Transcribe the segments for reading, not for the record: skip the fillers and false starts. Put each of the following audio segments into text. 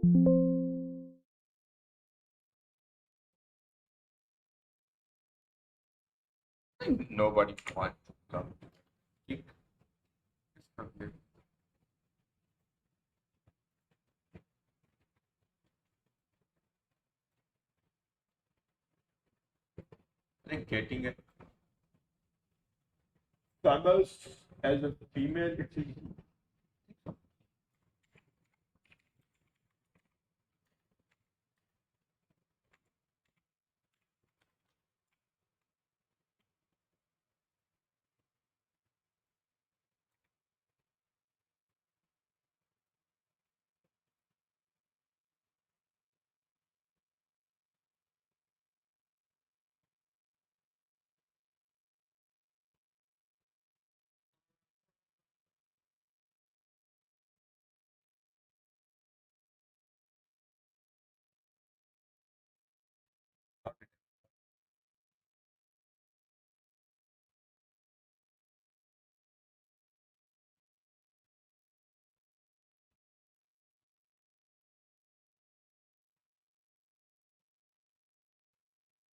I think nobody wants to come. Kick. It's not good. I think getting a struggles as a female, it's easy.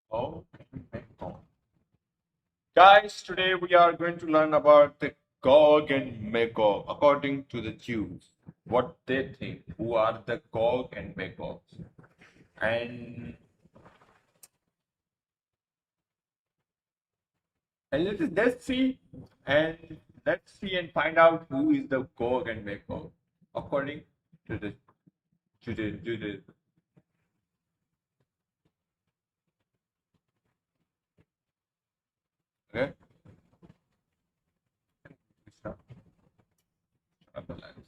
Oh, guys, today we are going to learn about the Gog and Magog according to the Jews. What they think, who are the Gog and Magog. And, and and let's see and find out who is the Gog and Magog according to the Judaism. Okay? Start the lines.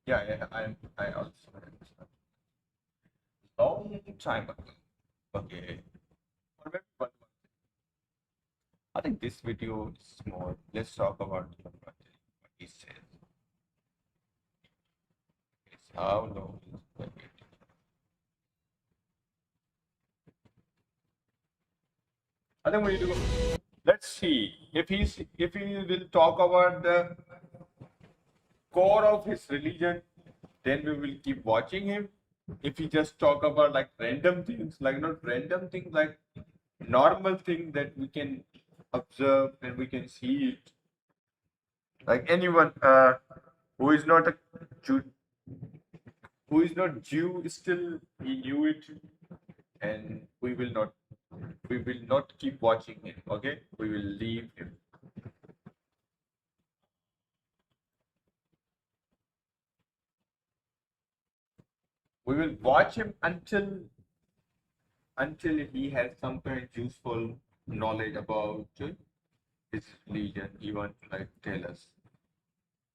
Yeah, I also understand. Long time ago. Okay. Or maybe I think this video is more. Let's talk about what he says. It's how long is the video? I think we need to go. Let's see if he will talk about the core of his religion, then we will keep watching him. If he just talk about like random things, like not random things, like normal things that we can observe and we can see it, like anyone who is not a Jew, who is not Jew, still he knew it, and we will not keep watching him. Okay, we will leave him. We will watch him until he has some kind of useful knowledge about his religion. He wants to like tell us.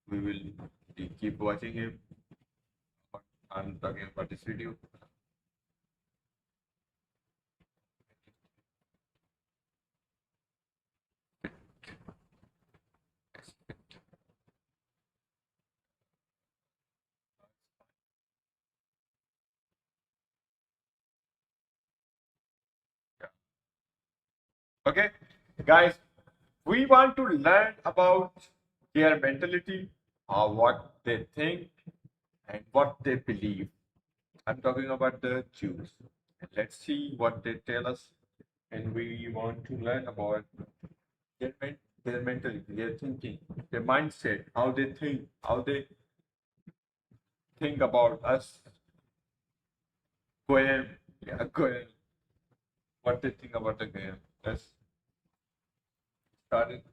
We will keep watching him. I'm talking about this video. Okay, guys, we want to learn about their mentality, what they think, and what they believe. I'm talking about the Jews. And let's see what they tell us. And we want to learn about their, their mentality, their thinking, their mindset, how they think about us. Goyim, yeah, Goyim. What they think about the Goyim. Let's start it.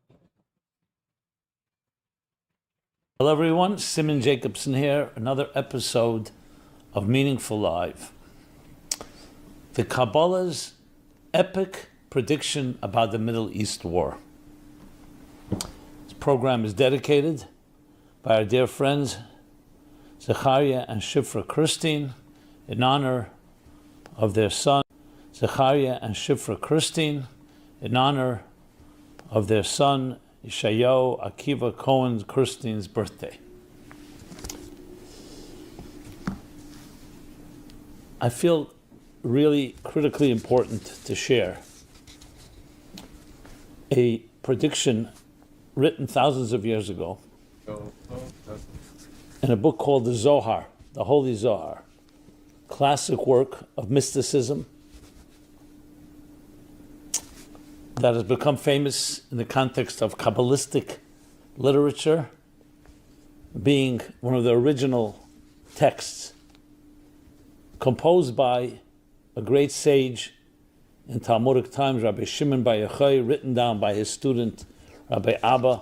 Hello everyone, Simon Jacobson here, another episode of Meaningful Live. The Kabbalah's epic prediction about the Middle East war. This program is dedicated by our dear friends Zechariah and Shifra Christine in honor of their son, Zechariah and Shifra Christine, in honor of their son, Yeshayahu Akiva Cohen Christine's birthday. I feel really critically important to share a prediction written thousands of years ago in a book called the Zohar, the Holy Zohar, classic work of mysticism that has become famous in the context of Kabbalistic literature, being one of the original texts composed by a great sage in Talmudic times, Rabbi Shimon bar Yochai, written down by his student, Rabbi Abba,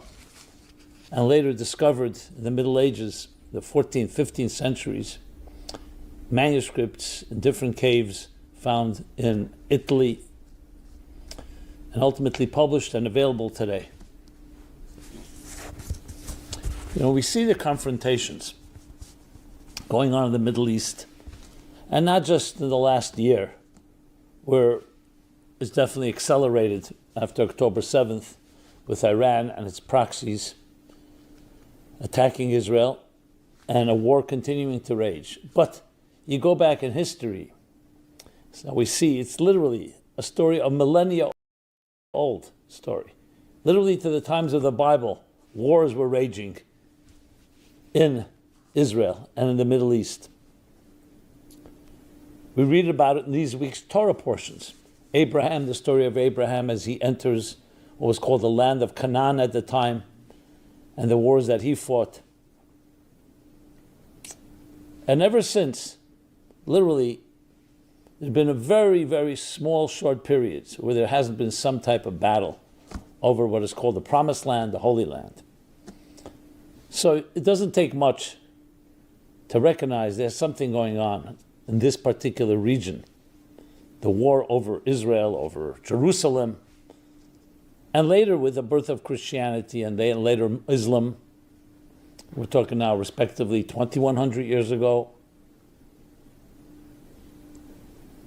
and later discovered in the Middle Ages, the 14th, 15th centuries, manuscripts in different caves found in Italy, and ultimately published and available today. We see the confrontations going on in the Middle East, and not just in the last year, where it's definitely accelerated after October 7th with Iran and its proxies attacking Israel, and a war continuing to rage. But you go back in history, so we see it's literally a story, a millennia old story. Literally to the times of the Bible, wars were raging in Israel and in the Middle East. We read about it in these week's Torah portions. Abraham, the story of Abraham as he enters what was called the land of Canaan at the time, and the wars that he fought. And ever since, literally, there's been a very, very small, short periods where there hasn't been some type of battle over what is called the Promised Land, the Holy Land. So it doesn't take much to recognize there's something going on in this particular region. The war over Israel, over Jerusalem, and later with the birth of Christianity and then later Islam. We're talking now respectively 2,100 years ago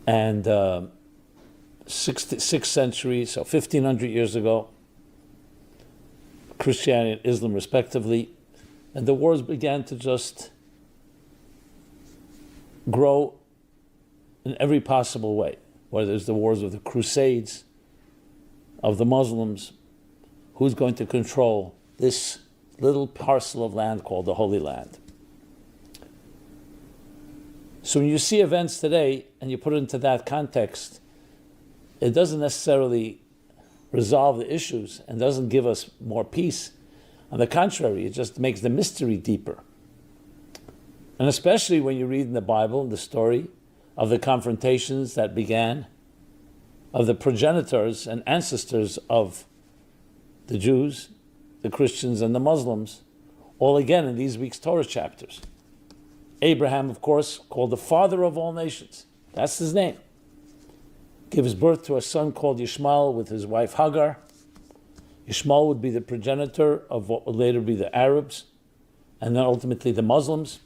and 6th century, so 1,500 years ago, Christianity and Islam respectively. And the wars began to just grow in every possible way, whether it's the wars of the Crusades, of the Muslims, who's going to control this little parcel of land called the Holy Land. So when you see events today and you put it into that context, it doesn't necessarily resolve the issues and doesn't give us more peace. On the contrary, it just makes the mystery deeper. And especially when you read in the Bible the story of the confrontations that began, of the progenitors and ancestors of the Jews, the Christians, and the Muslims, all again in these week's Torah chapters. Abraham, of course, called the father of all nations. That's his name. Gives birth to a son called Yishmael with his wife Hagar. Yishmael would be the progenitor of what would later be the Arabs, and then ultimately the Muslims.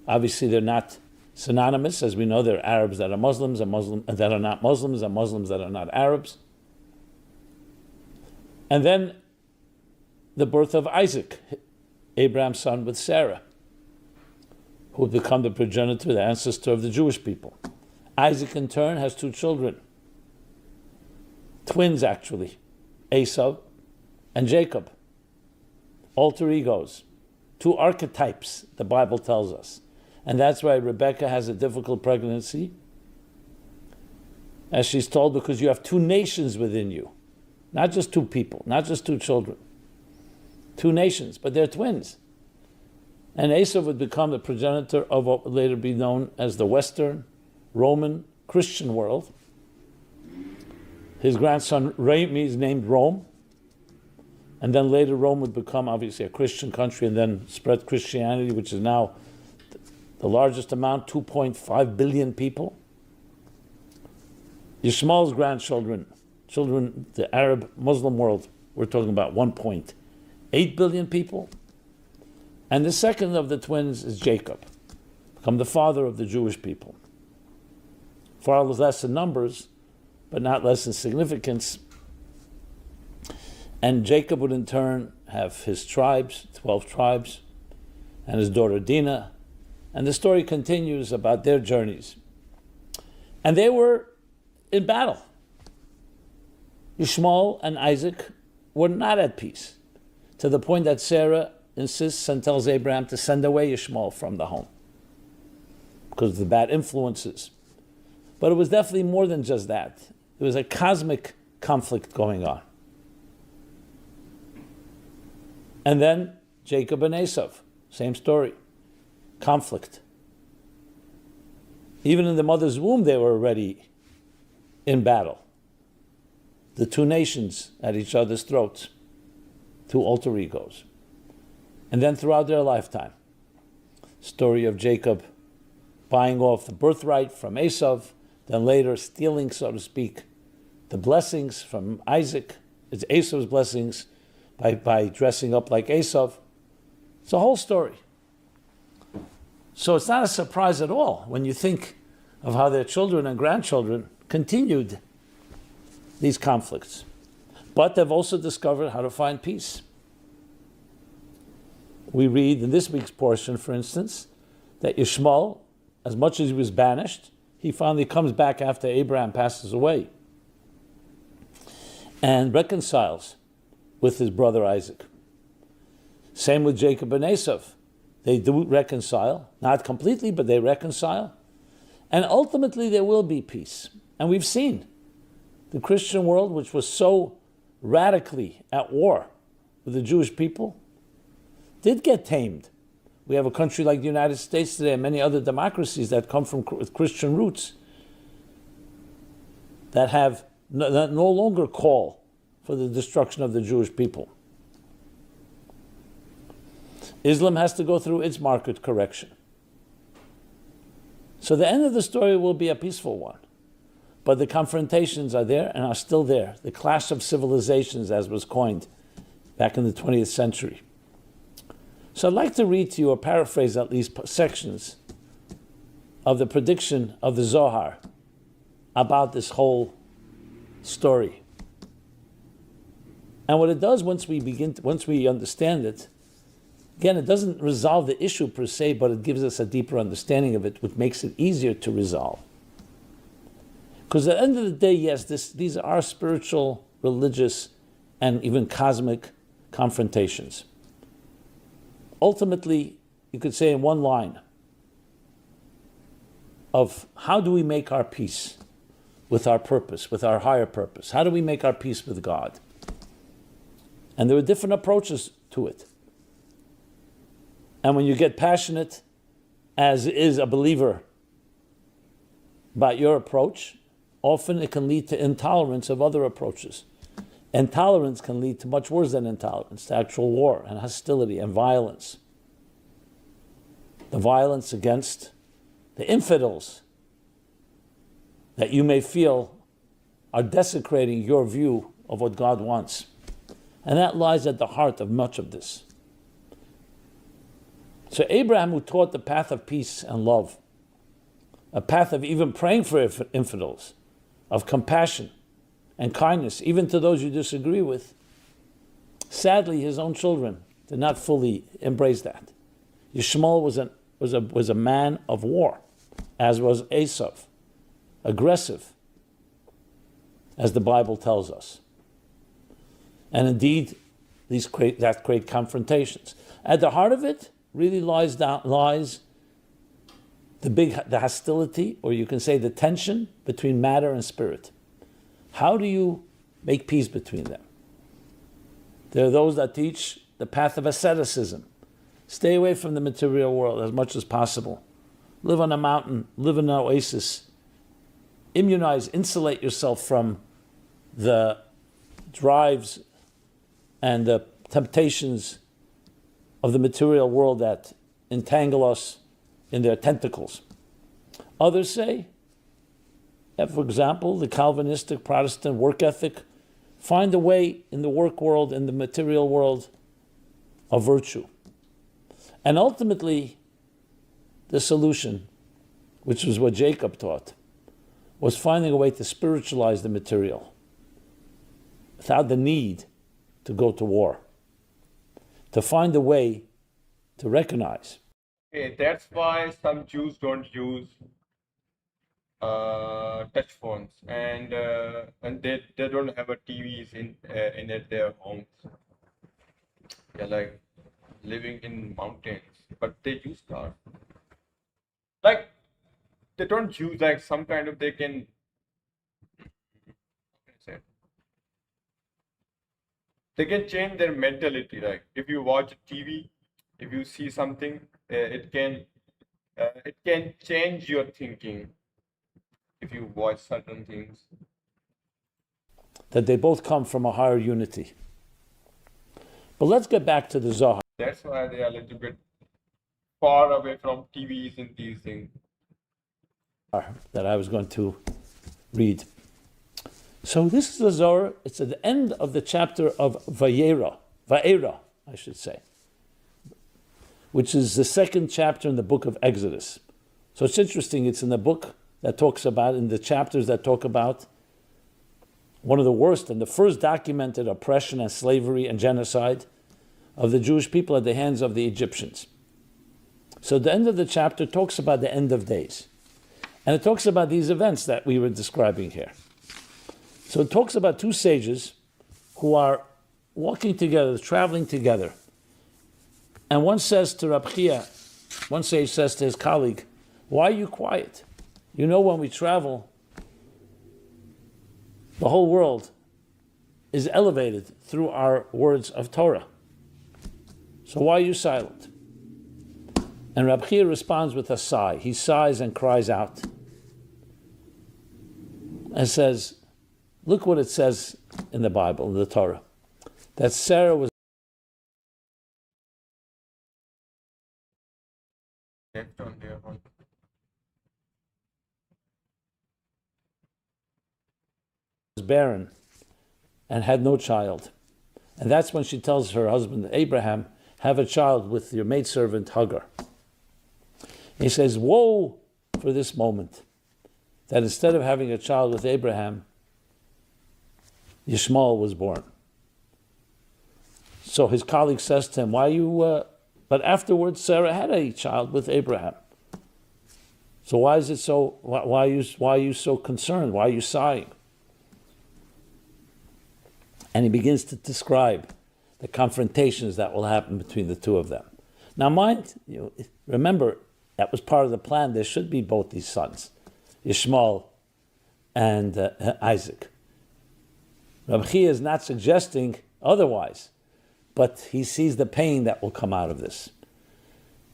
Obviously, they're not synonymous. As we know, there are Arabs that are Muslims, and Muslims that are not Muslims, and Muslims that are not Arabs. And then the birth of Isaac, Abraham's son with Sarah, who would become the progenitor, the ancestor of the Jewish people. Isaac, in turn, has two children, twins actually, Esau and Jacob, alter egos, two archetypes, the Bible tells us. And that's why Rebecca has a difficult pregnancy, as she's told, because you have two nations within you, not just two people, not just two children, two nations, but they're twins. And Esau would become the progenitor of what would later be known as the Western Roman Christian world. His grandson Rami is named Rome, and then later Rome would become obviously a Christian country and then spread Christianity, which is now the largest amount, 2.5 billion people. Yishmael's grandchildren, the Arab Muslim world, we're talking about 1.8 billion people. And the second of the twins is Jacob, become the father of the Jewish people. Far less in numbers, but not less in significance. And Jacob would in turn have his tribes, 12 tribes, and his daughter Dinah. And the story continues about their journeys. And they were in battle. Ishmael and Isaac were not at peace, to the point that Sarah insists and tells Abraham to send away Ishmael from the home because of the bad influences. But it was definitely more than just that. There was a cosmic conflict going on. And then Jacob and Esau, same story, conflict. Even in the mother's womb, they were already in battle. The two nations at each other's throats, two alter egos. And then throughout their lifetime, story of Jacob buying off the birthright from Esau, then later stealing, so to speak, the blessings from Isaac. It's Esau's blessings by dressing up like Esau. It's a whole story. So it's not a surprise at all when you think of how their children and grandchildren continued these conflicts. But they've also discovered how to find peace. We read in this week's portion, for instance, that Ishmael, as much as he was banished, he finally comes back after Abraham passes away and reconciles with his brother Isaac. Same with Jacob and Esau. They do reconcile, not completely, but they reconcile. And ultimately there will be peace. And we've seen the Christian world, which was so radically at war with the Jewish people, did get tamed. We have a country like the United States today and many other democracies that come from with Christian roots that no longer call for the destruction of the Jewish people. Islam has to go through its market correction. So the end of the story will be a peaceful one. But the confrontations are there and are still there. The clash of civilizations, as was coined back in the 20th century. So I'd like to read to you, or paraphrase at least, sections of the prediction of the Zohar about this whole story. And what it does once we understand it, again, it doesn't resolve the issue per se, but it gives us a deeper understanding of it, which makes it easier to resolve. Because at the end of the day, yes, these are spiritual, religious, and even cosmic confrontations. Ultimately, you could say in one line of how do we make our peace with our purpose, with our higher purpose? How do we make our peace with God? And there are different approaches to it. And when you get passionate, as is a believer, about your approach, often it can lead to intolerance of other approaches. Intolerance can lead to much worse than intolerance, to actual war and hostility and violence. The violence against the infidels that you may feel are desecrating your view of what God wants. And that lies at the heart of much of this. So Abraham, who taught the path of peace and love, a path of even praying for infidels, of compassion and kindness, even to those you disagree with, sadly, his own children did not fully embrace that. Ishmael was a man of war, as was Esau, aggressive, as the Bible tells us. And indeed, that create confrontations. At the heart of it really lies the hostility, or you can say the tension between matter and spirit. How do you make peace between them? There are those that teach the path of asceticism. Stay away from the material world as much as possible. Live on a mountain, live in an oasis. Insulate yourself from the drives and the temptations of the material world that entangle us in their tentacles. Others say, for example, the Calvinistic Protestant work ethic, find a way in the work world, in the material world, of virtue. And ultimately, the solution, which was what Jacob taught, was finding a way to spiritualize the material without the need to go to war, to find a way to recognize. Okay, that's why some Jews don't use touch phones, and they don't have a TVs in their homes. Yeah, living in mountains, but they use cars. Like they don't use like some kind of they can say they can change their mentality. Like if you watch TV, if you see something, it can change your thinking if you watch certain things. That they both come from a higher unity. But let's get back to the Zohar. That's why they are a little bit far away from TVs and these things. That I was going to read. So this is the Zohar. It's at the end of the chapter of Vayera, I should say, which is the second chapter in the book of Exodus. So it's interesting. It's in the book that talks about, in the chapters that talk about one of the worst and the first documented oppression and slavery and genocide of the Jewish people at the hands of the Egyptians. So the end of the chapter talks about the end of days. And it talks about these events that we were describing here. So it talks about two sages who are walking together, traveling together. And one says to Rab Chia, one sage says to his colleague, "Why are you quiet? You know, when we travel, the whole world is elevated through our words of Torah. So why are you silent?" And Rab Chia responds with a sigh. He sighs and cries out and says, look what it says in the Bible, in the Torah, that Sarah was barren and had no child. And that's when she tells her husband, Abraham, have a child with your maidservant Hagar. He says, woe for this moment, that instead of having a child with Abraham, Yishmael was born. So his colleague says to him, but afterwards Sarah had a child with Abraham. So why are you so concerned? Why are you sighing? And he begins to describe the confrontations that will happen between the two of them. Now remember, that was part of the plan. There should be both these sons, Yishmael and Isaac. Rabbi Chia is not suggesting otherwise, but he sees the pain that will come out of this.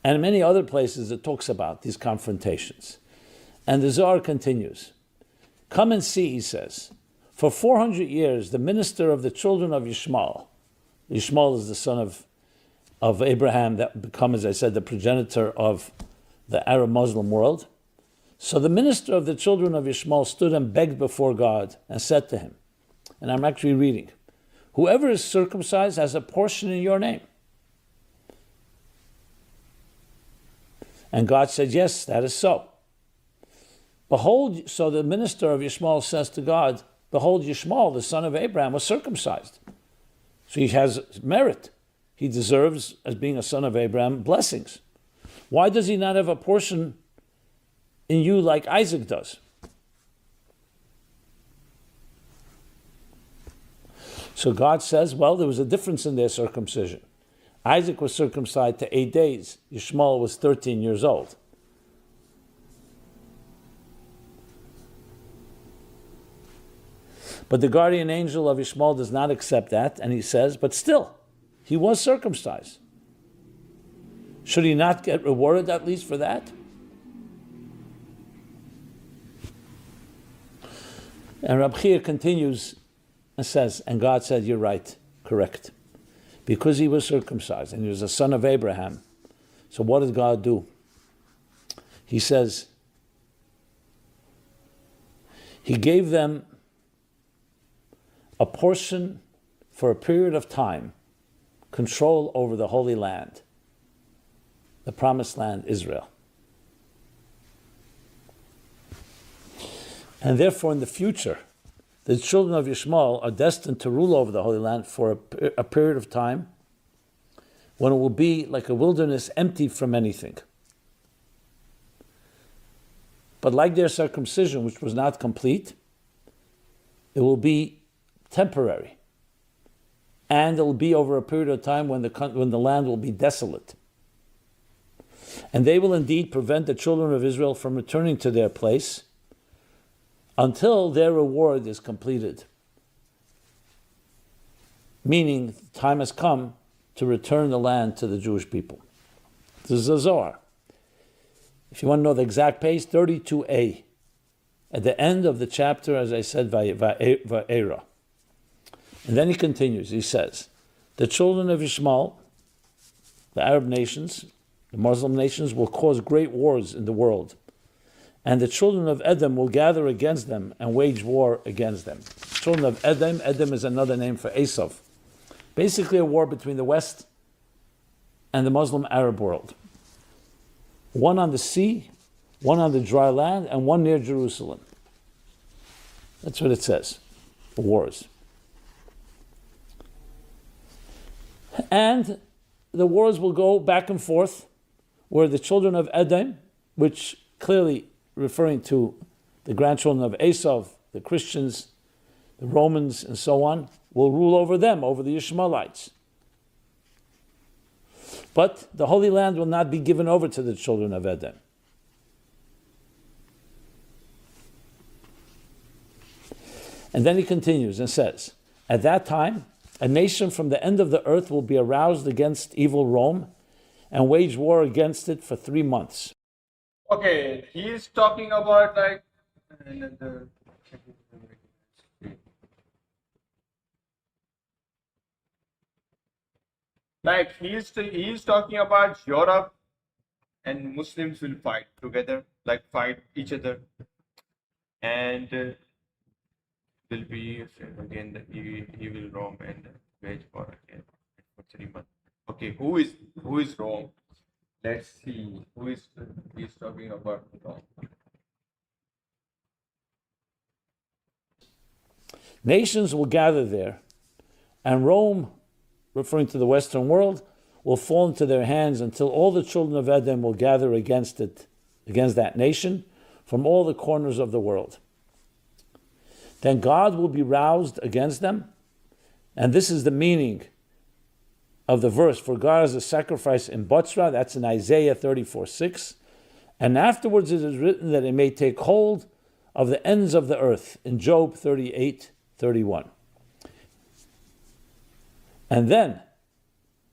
And in many other places it talks about these confrontations. And the Zohar continues. Come and see, he says, for 400 years the minister of the children of Yishmael is the son of Abraham that become, as I said, the progenitor of the Arab Muslim world. So the minister of the children of Yishmael stood and begged before God and said to him, and I'm actually reading, whoever is circumcised has a portion in your name. And God said, yes, that is so. Behold, so the minister of Yishmael says to God, behold, Yishmael, the son of Abraham, was circumcised. So he has merit. He deserves, as being a son of Abraham, blessings. Why does he not have a portion in you like Isaac does? So God says, well, there was a difference in their circumcision. Isaac was circumcised to 8 days. Yishmael was 13 years old. But the guardian angel of Yishmael does not accept that, and he says, but still, he was circumcised. Should he not get rewarded at least for that? And Rab Chia continues and says, and God said, you're right, correct. Because he was circumcised and he was a son of Abraham. So what did God do? He says, he gave them a portion for a period of time, control over the Holy Land, the promised land, Israel. And therefore in the future, the children of Yishmael are destined to rule over the Holy Land for a period of time when it will be like a wilderness empty from anything. But like their circumcision, which was not complete, it will be temporary. and it will be over a period of time when the land will be desolate. And they will indeed prevent the children of Israel from returning to their place until their reward is completed. Meaning, the time has come to return the land to the Jewish people. This is a Zohar. If you want to know the exact page, 32a. At the end of the chapter, as I said, Va'era. And then he continues, he says, the children of Ishmael, the Arab nations, the Muslim nations, will cause great wars in the world. And the children of Edom will gather against them and wage war against them. Children of Edom, Edom is another name for Esav. Basically a war between the West and the Muslim Arab world. One on the sea, one on the dry land, and one near Jerusalem. That's what it says, the wars. And the wars will go back and forth, where the children of Edom, which clearly referring to the grandchildren of Esav, the Christians, the Romans, and so on, will rule over them, over the Ishmaelites. But the Holy Land will not be given over to the children of Edom. And then he continues and says, at that time, a nation from the end of the earth will be aroused against evil Rome and wage war against it for 3 months. Okay, he is talking about he is talking about Europe, and Muslims will fight together, fight each other, and will be again that he will Rome and wage war again for 3 months. Okay, who is Rome? Let's see who is he's talking about Rome. Nations will gather there, and Rome, referring to the Western world, will fall into their hands until all the children of Edom will gather against that nation, from all the corners of the world. Then God will be roused against them, and this is the meaning of the verse, for God is a sacrifice in Botzra, that's in Isaiah 34:6, and afterwards it is written that it may take hold of the ends of the earth, in Job 38:31. And then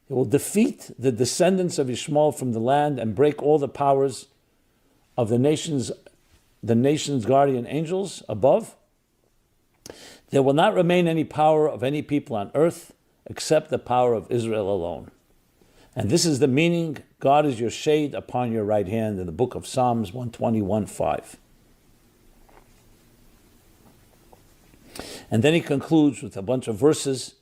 it will defeat the descendants of Ishmael from the land and break all the powers of the nation's guardian angels above. There will not remain any power of any people on earth except the power of Israel alone. And this is the meaning, God is your shade upon your right hand, in the book of Psalms 121:5. And then he concludes with a bunch of verses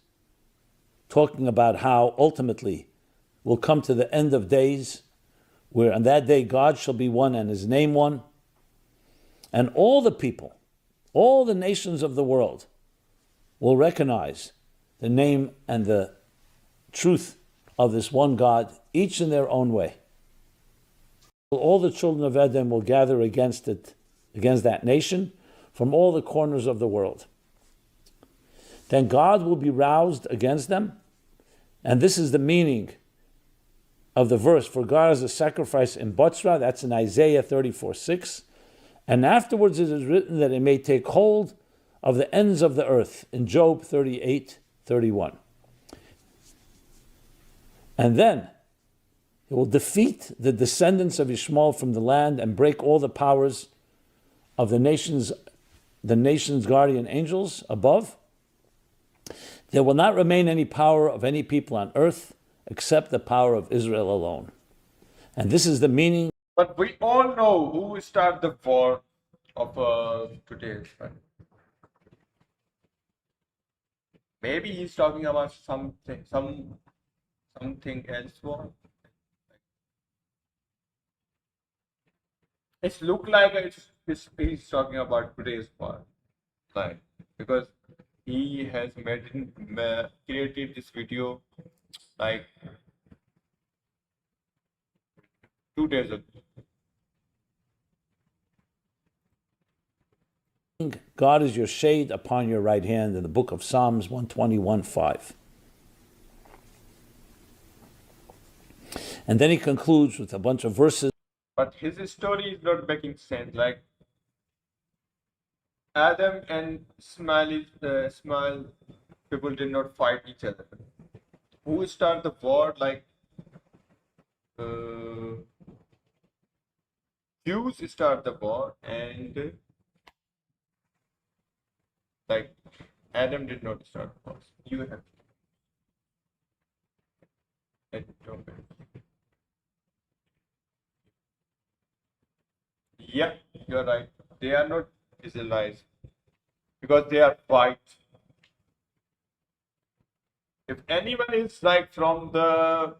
talking about how ultimately we'll come to the end of days, where on that day God shall be one and his name one, and all the people, all the nations of the world will recognize the name and the truth of this one God, each in their own way. All the children of Edom will gather against that nation, from all the corners of the world. Then God will be roused against them, and this is the meaning of the verse, for God is a sacrifice in Botzra, that's in Isaiah 34:6, and afterwards it is written that it may take hold of the ends of the earth, in Job 38:31. And then it will defeat the descendants of Ishmael from the land and break all the powers of the nation's guardian angels above. There will not remain any power of any people on earth except the power of Israel alone. And this is the meaning. But we all know who started the war of today. Maybe he's talking about something else war. It's look like he's talking about today's war, because he has created this video 2 days ago. God is your shade upon your right hand, in the book of Psalms 121:5. And then he concludes with a bunch of verses. But his story is not making sense. Like Adam and Ismail people did not fight each other. Who started the war? Like Jews start the war, and like Adam did not start the war. You have to. Yeah, you're right. They are not Israelites because they are white. If anyone is like from the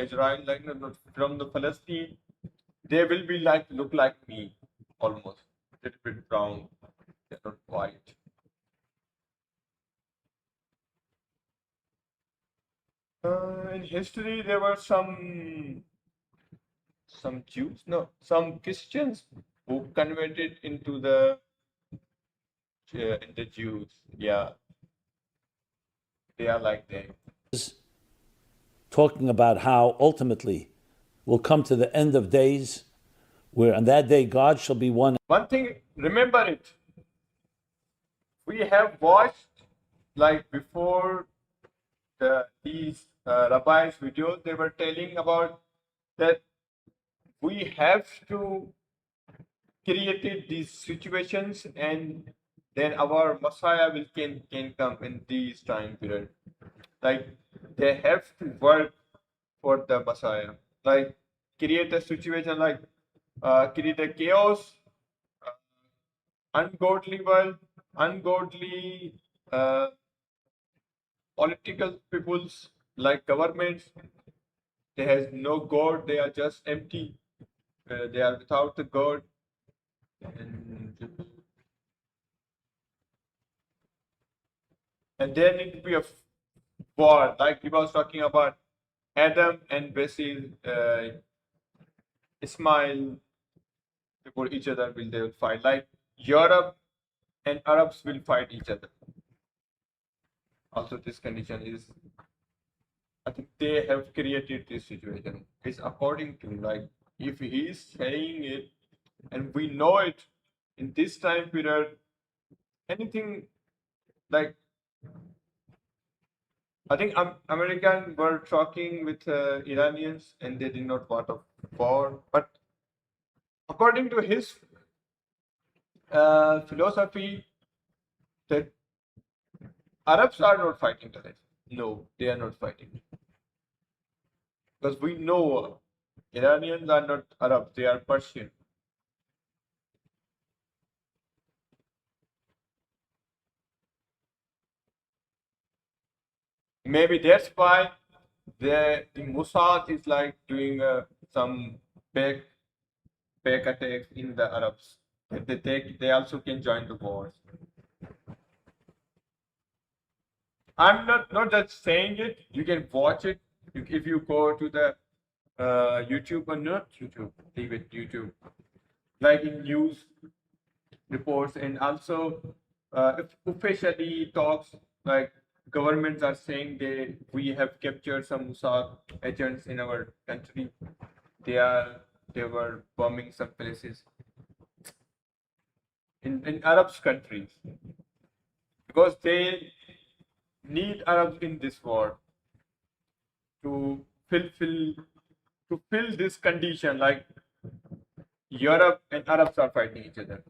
Israel, like from the Palestine, they will be like look like me, almost a little bit brown. They're not white. In history, there were some Jews, no, some Christians who converted into the Jews. Yeah, they are like them. Talking about how ultimately we'll come to the end of days, where on that day God shall be one. One thing, remember it. We have watched like before these rabbis' videos. They were telling about that we have to create these situations, and then our Messiah can come in these time period. Like they have to work for the Messiah. Like create a situation, like create a chaos, ungodly world, ungodly political peoples, like governments. They has no God. They are just empty. They are without the God. And there need to be a war, like he was talking about Adam and Basil, Ismail, before each other they will fight. Like Europe and Arabs will fight each other. Also, this condition is, I think they have created this situation. It's according to, like, if he is saying it and we know it in this time period, anything like, I think Americans were talking with Iranians and they did not want a war. But according to his philosophy, that Arabs are not fighting today. No, they are not fighting. Because we know Iranians are not Arabs, they are Persian. Maybe that's why the Mossad is like doing some back attacks in the Arabs. They also can join the wars. I'm not just saying it. You can watch it if you go to the YouTube, or not YouTube, leave it YouTube, like in news reports, and also if officially talks, like governments are saying we have captured some Mossad agents in our country. They were bombing some places in Arab countries because they need Arabs in this war to fill this condition, like Europe and Arabs are fighting each other.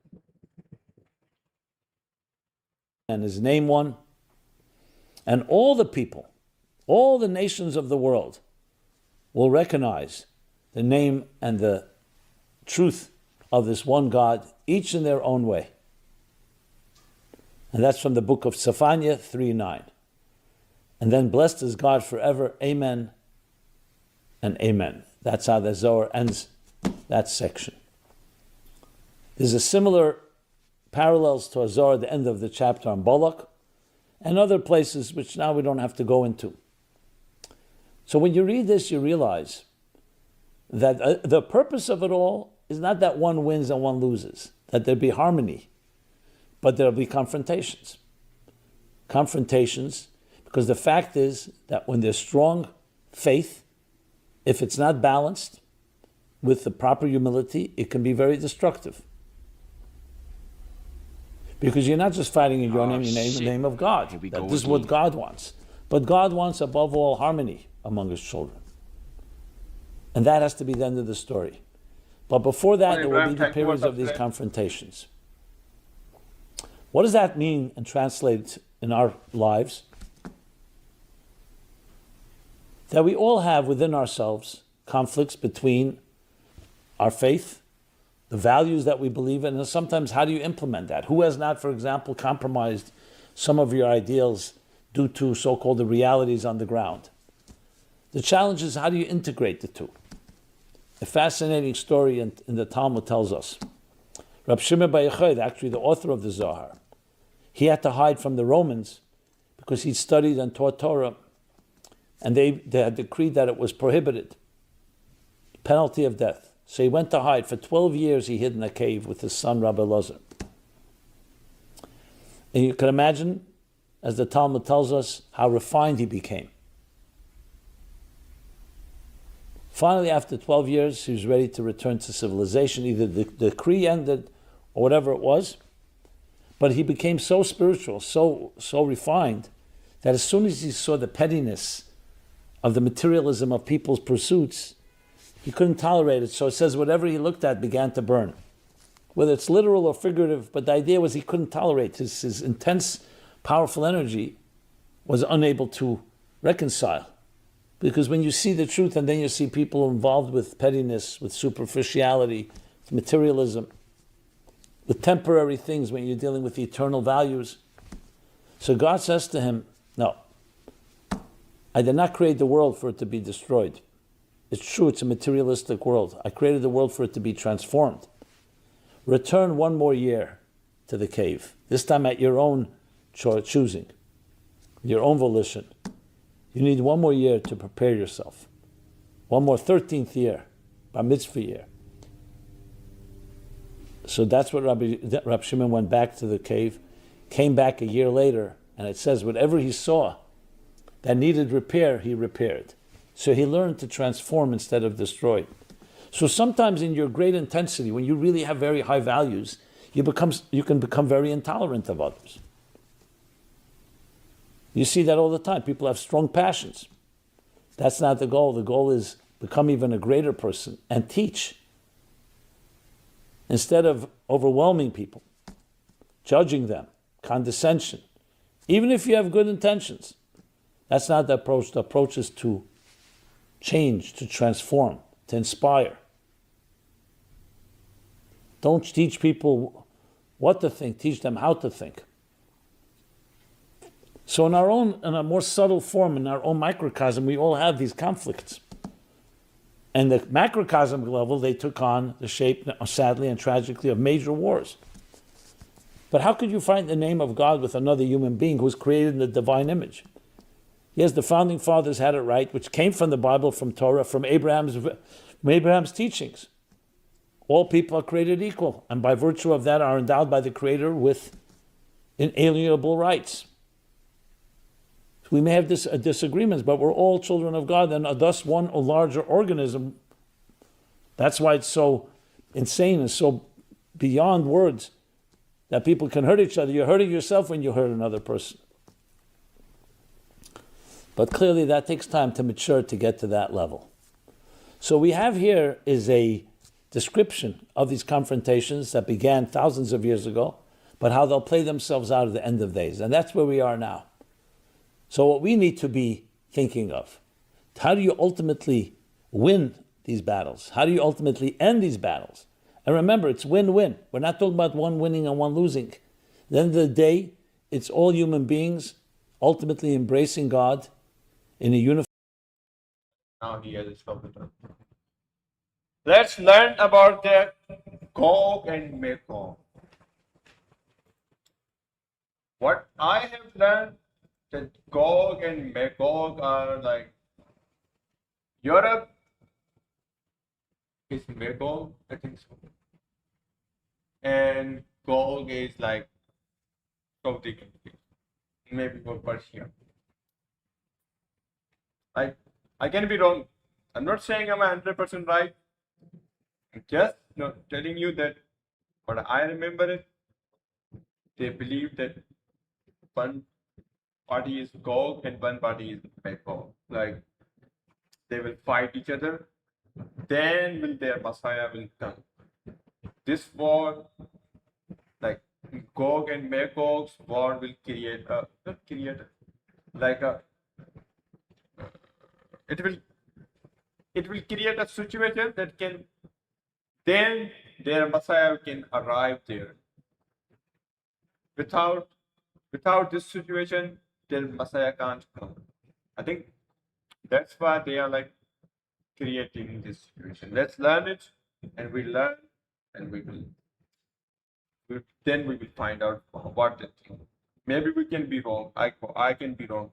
And his name one. And all the people, all the nations of the world will recognize the name and the truth of this one God, each in their own way. And that's from the book of Zephaniah 3:9. And then blessed is God forever, amen and amen. That's how the Zohar ends that section. There's a similar parallels to a Zohar at the end of the chapter on Balak and other places which now we don't have to go into. So when you read this, you realize that the purpose of it all is not that one wins and one loses, that there be harmony, but there'll be confrontations. Confrontations, Because the fact is that when there's strong faith, if it's not balanced with the proper humility, it can be very destructive. Because you're not just fighting in your name, in the name of God. That this is what God wants. But God wants, above all, harmony among his children. And that has to be the end of the story. But before that, there will be the periods of these confrontations. What does that mean and translate in our lives? That we all have within ourselves conflicts between our faith, the values that we believe in, and sometimes how do you implement that? Who has not, for example, compromised some of your ideals due to so-called the realities on the ground? The challenge is, how do you integrate the two? A fascinating story in the Talmud tells us. Rab Shimon Bar Yochai, actually the author of the Zohar, he had to hide from the Romans because he studied and taught Torah, and they had decreed that it was prohibited, penalty of death. So he went to hide. For 12 years he hid in a cave with his son Rabbi Elazar. And you can imagine, as the Talmud tells us, how refined he became. Finally, after 12 years, he was ready to return to civilization. Either the decree ended or whatever it was. But he became so spiritual, so refined, that as soon as he saw the pettiness of the materialism of people's pursuits, he couldn't tolerate it. So it says whatever he looked at began to burn. Whether it's literal or figurative, but the idea was he couldn't tolerate his intense, powerful energy was unable to reconcile. Because when you see the truth and then you see people involved with pettiness, with superficiality, with materialism, with temporary things when you're dealing with the eternal values. So God says to him, no, I did not create the world for it to be destroyed. It's true, it's a materialistic world. I created the world for it to be transformed. Return 1 more year to the cave, this time at your own choosing, your own volition. You need 1 more year to prepare yourself. 1 more 13th year, Bar Mitzvah year. So that's what Rab Shimon went back to the cave, came back a year later, and it says whatever he saw that needed repair, he repaired. So he learned to transform instead of destroy. So sometimes in your great intensity, when you really have very high values, you can become very intolerant of others. You see that all the time. People have strong passions. That's not the goal. The goal is become even a greater person and teach. Instead of overwhelming people, judging them, condescension, even if you have good intentions. That's not the approach. The approach is to change, to transform, to inspire. Don't teach people what to think, teach them how to think. So in a more subtle form, in our own microcosm, we all have these conflicts. And the macrocosm level, they took on the shape, sadly and tragically, of major wars. But how could you find the name of God with another human being who was created in the divine image? Yes, the founding fathers had it right, which came from the Bible, from Torah, from Abraham's teachings. All people are created equal, and by virtue of that are endowed by the Creator with inalienable rights. We may have disagreements, but we're all children of God, and thus one a larger organism. That's why it's so insane and so beyond words that people can hurt each other. You're hurting yourself when you hurt another person. But clearly that takes time to mature to get to that level. So we have here is a description of these confrontations that began thousands of years ago, but how they'll play themselves out at the end of days. And that's where we are now. So what we need to be thinking of, how do you ultimately win these battles? How do you ultimately end these battles? And remember, it's win-win. We're not talking about one winning and one losing. At the end of the day, it's all human beings ultimately embracing God in a unified. Now he has stopped it. Let's learn about the Gog and Magog. What I have learned, that Gog and Magog are like Europe is Magog, I think so. And Gog is like Saudi countries, maybe for Persia. I can be wrong. I'm not saying I'm 100% right. I'm just telling you that what I remember it. They believe that one party is Gog and one party is Magog. Like they will fight each other. Then will their Messiah will come. This war, like Gog and Magog's war, will create a not create like a it will create a situation that can then their Messiah can arrive there. Without this situation, their Messiah can't come. I think that's why they are like creating this situation. Let's learn it, and we learn, and then we will find out what they think. Maybe we can be wrong. I can be wrong.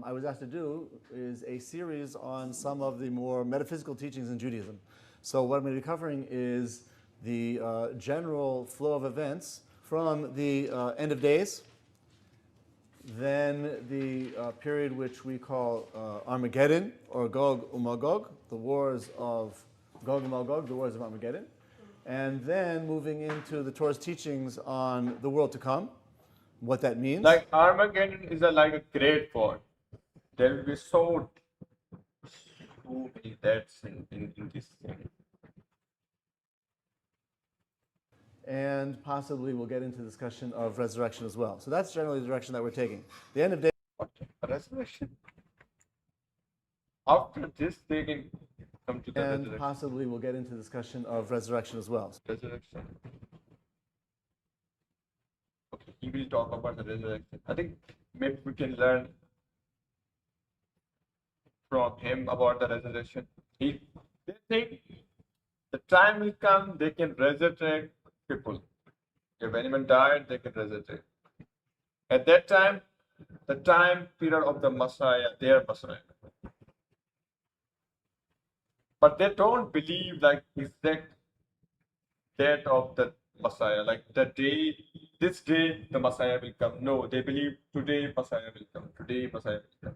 I was asked to do is a series on some of the more metaphysical teachings in Judaism. So what I'm going to be covering is the general flow of events from the end of days, then the period which we call Armageddon, or Gog uMagog, the wars of Gog and Magog, the wars of Armageddon, and then moving into the Torah's teachings on the world to come, what that means. Like Armageddon is like a great war. There will be so many deaths in this thing. And possibly we'll get into discussion of resurrection as well. So that's generally the direction that we're taking. The end of days. What? A resurrection? After this, they can come to the And resurrection. possibly we'll get into discussion of resurrection as well. Resurrection. Okay, he will talk about the resurrection. I think maybe we can learn from him about the resurrection. They think the time will come they can resurrect people. If anyone died, they can resurrect. At that time, the time period of the Messiah, their Messiah. But they don't believe like exact date of the Messiah, like the day, this day the Messiah will come. No, they believe today Messiah will come. Today Messiah will come.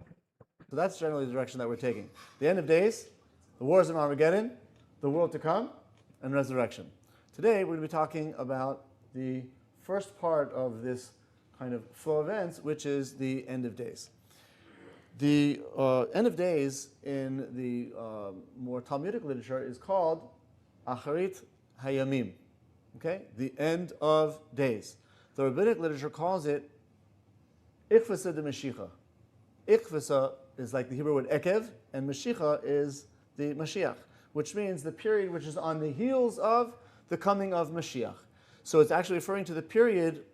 So that's generally the direction that we're taking. The end of days, the wars of Armageddon, the world to come, and resurrection. Today we're going to be talking about the first part of this kind of flow of events, which is the end of days. The end of days in the more Talmudic literature is called Acharit Hayamim, okay? The end of days. The rabbinic literature calls it Ichvasa de Mashiach. Ichvasa is like the Hebrew word ekev, and Mashiach is the Mashiach, which means the period which is on the heels of the coming of Mashiach. So it's actually referring to the period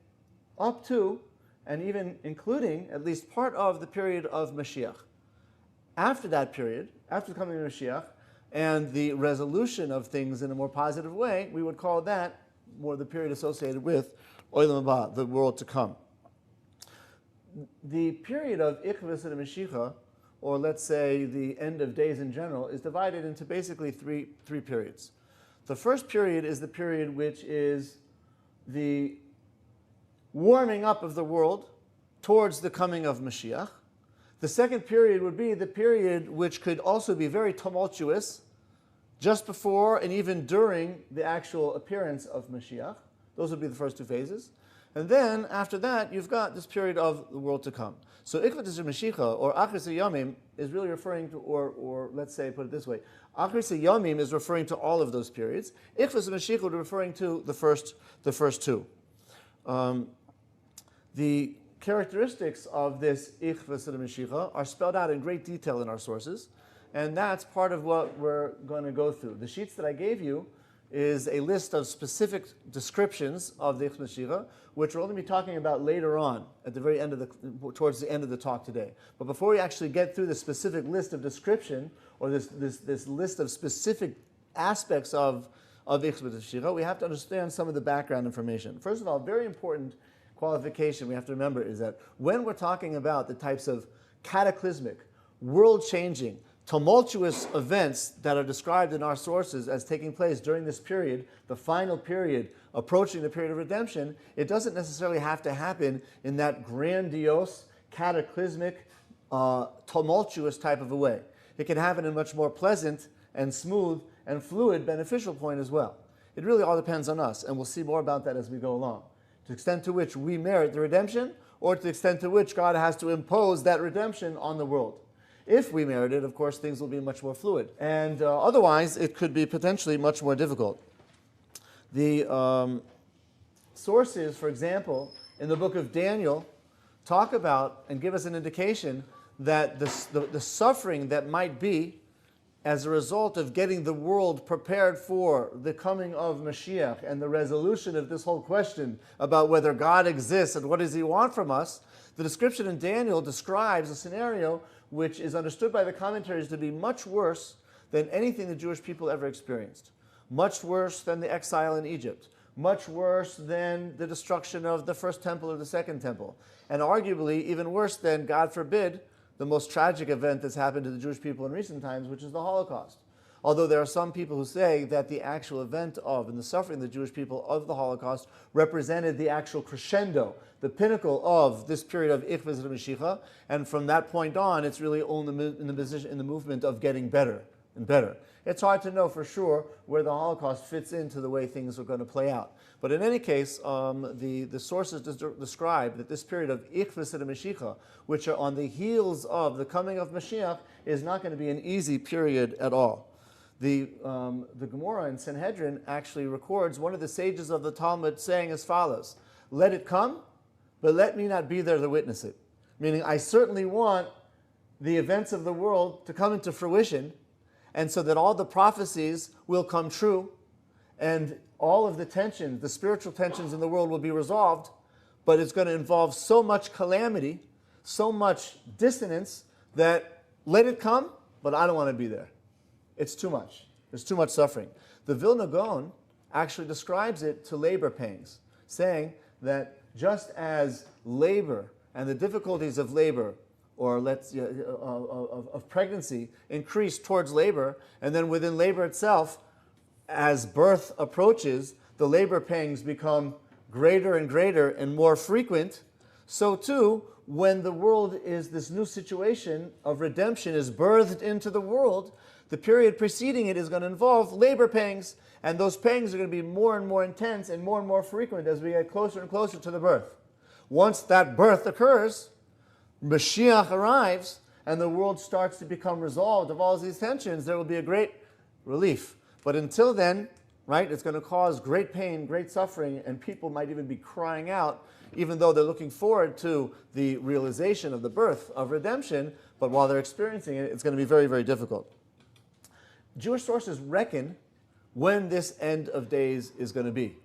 up to and even including at least part of the period of Mashiach. After that period, after the coming of Mashiach, and the resolution of things in a more positive way, we would call that more the period associated with Olam Haba, the world to come. The period of Ichvus and Mashiach, or let's say the end of days in general, is divided into basically three periods. The first period is the period which is the warming up of the world towards the coming of Mashiach. The second period would be the period which could also be very tumultuous, just before and even during the actual appearance of Mashiach. Those would be the first two phases. And then, after that, you've got this period of the world to come. So, Ichvus Mashiach, or Achris Yamim, is really referring to, or let's say, put it this way, Achris Yamim is referring to all of those periods. Ichvus Mashiach would be referring to the first two. The characteristics of this Ichvus Mashiach are spelled out in great detail in our sources, and that's part of what we're going to go through. The sheets that I gave you is a list of specific descriptions of the Ichvus Mashiach, which we'll only be talking about later on, at the very end of towards the end of the talk today. But before we actually get through the specific list of description, or this list of specific aspects of Ichvus Mashiach, we have to understand some of the background information. First of all, very important qualification we have to remember is that when we're talking about the types of cataclysmic, world-changing, tumultuous events that are described in our sources as taking place during this period, the final period, approaching the period of redemption, it doesn't necessarily have to happen in that grandiose, cataclysmic, tumultuous type of a way. It can happen in a much more pleasant and smooth and fluid, beneficial point as well. It really all depends on us, and we'll see more about that as we go along. To the extent to which we merit the redemption, or to the extent to which God has to impose that redemption on the world. If we merit it, of course, things will be much more fluid. And otherwise, it could be potentially much more difficult. The sources, for example, in the book of Daniel, talk about and give us an indication that the suffering that might be as a result of getting the world prepared for the coming of Mashiach and the resolution of this whole question about whether God exists and what does he want from us, the description in Daniel describes a scenario which is understood by the commentaries to be much worse than anything the Jewish people ever experienced. Much worse than the exile in Egypt. Much worse than the destruction of the first temple or the second temple. And arguably even worse than, God forbid, the most tragic event that's happened to the Jewish people in recent times, which is the Holocaust. Although there are some people who say that the actual event of and the suffering of the Jewish people of the Holocaust represented the actual crescendo, the pinnacle of this period of Ich V'Zeh Mashiach, and from that point on, it's really only in the movement of getting better and better. It's hard to know for sure where the Holocaust fits into the way things are going to play out. But in any case, the sources describe that this period of Ich V'Zeh Mashiach, which are on the heels of the coming of Mashiach, is not going to be an easy period at all. The Gemara in Sanhedrin actually records one of the sages of the Talmud saying as follows: "Let it come, but let me not be there to witness it." Meaning, I certainly want the events of the world to come into fruition, and so that all the prophecies will come true, and all of the tensions, the spiritual tensions in the world will be resolved, but it's going to involve so much calamity, so much dissonance, that let it come, but I don't want to be there. It's too much. There's too much suffering. The Vilna Gaon actually describes it to labor pangs, saying that just as labor and the difficulties of labor, or of pregnancy, increase towards labor, and then within labor itself, as birth approaches, the labor pangs become greater and greater and more frequent, so too, when the world is this new situation of redemption is birthed into the world, the period preceding it is going to involve labor pangs, and those pangs are going to be more and more intense and more frequent as we get closer and closer to the birth. Once that birth occurs, Mashiach arrives, and the world starts to become resolved of all these tensions, there will be a great relief. But until then, right, it's going to cause great pain, great suffering, and people might even be crying out, even though they're looking forward to the realization of the birth of redemption, but while they're experiencing it, it's going to be very, very difficult. Jewish sources reckon when this end of days is going to be.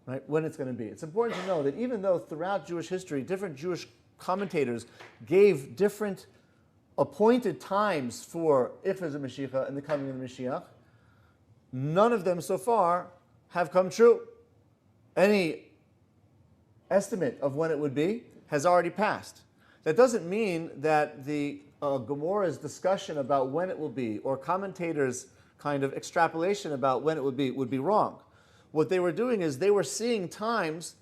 Right? When it's going to be. It's important to know that even though throughout Jewish history, different Jewish commentators gave different appointed times for Ich V'Zeh Mashiach and the coming of the Mashiach, none of them so far have come true. Any estimate of when it would be has already passed. That doesn't mean that the Gemara's discussion about when it will be, or commentators' kind of extrapolation about when it would be wrong. What they were doing is they were seeing times,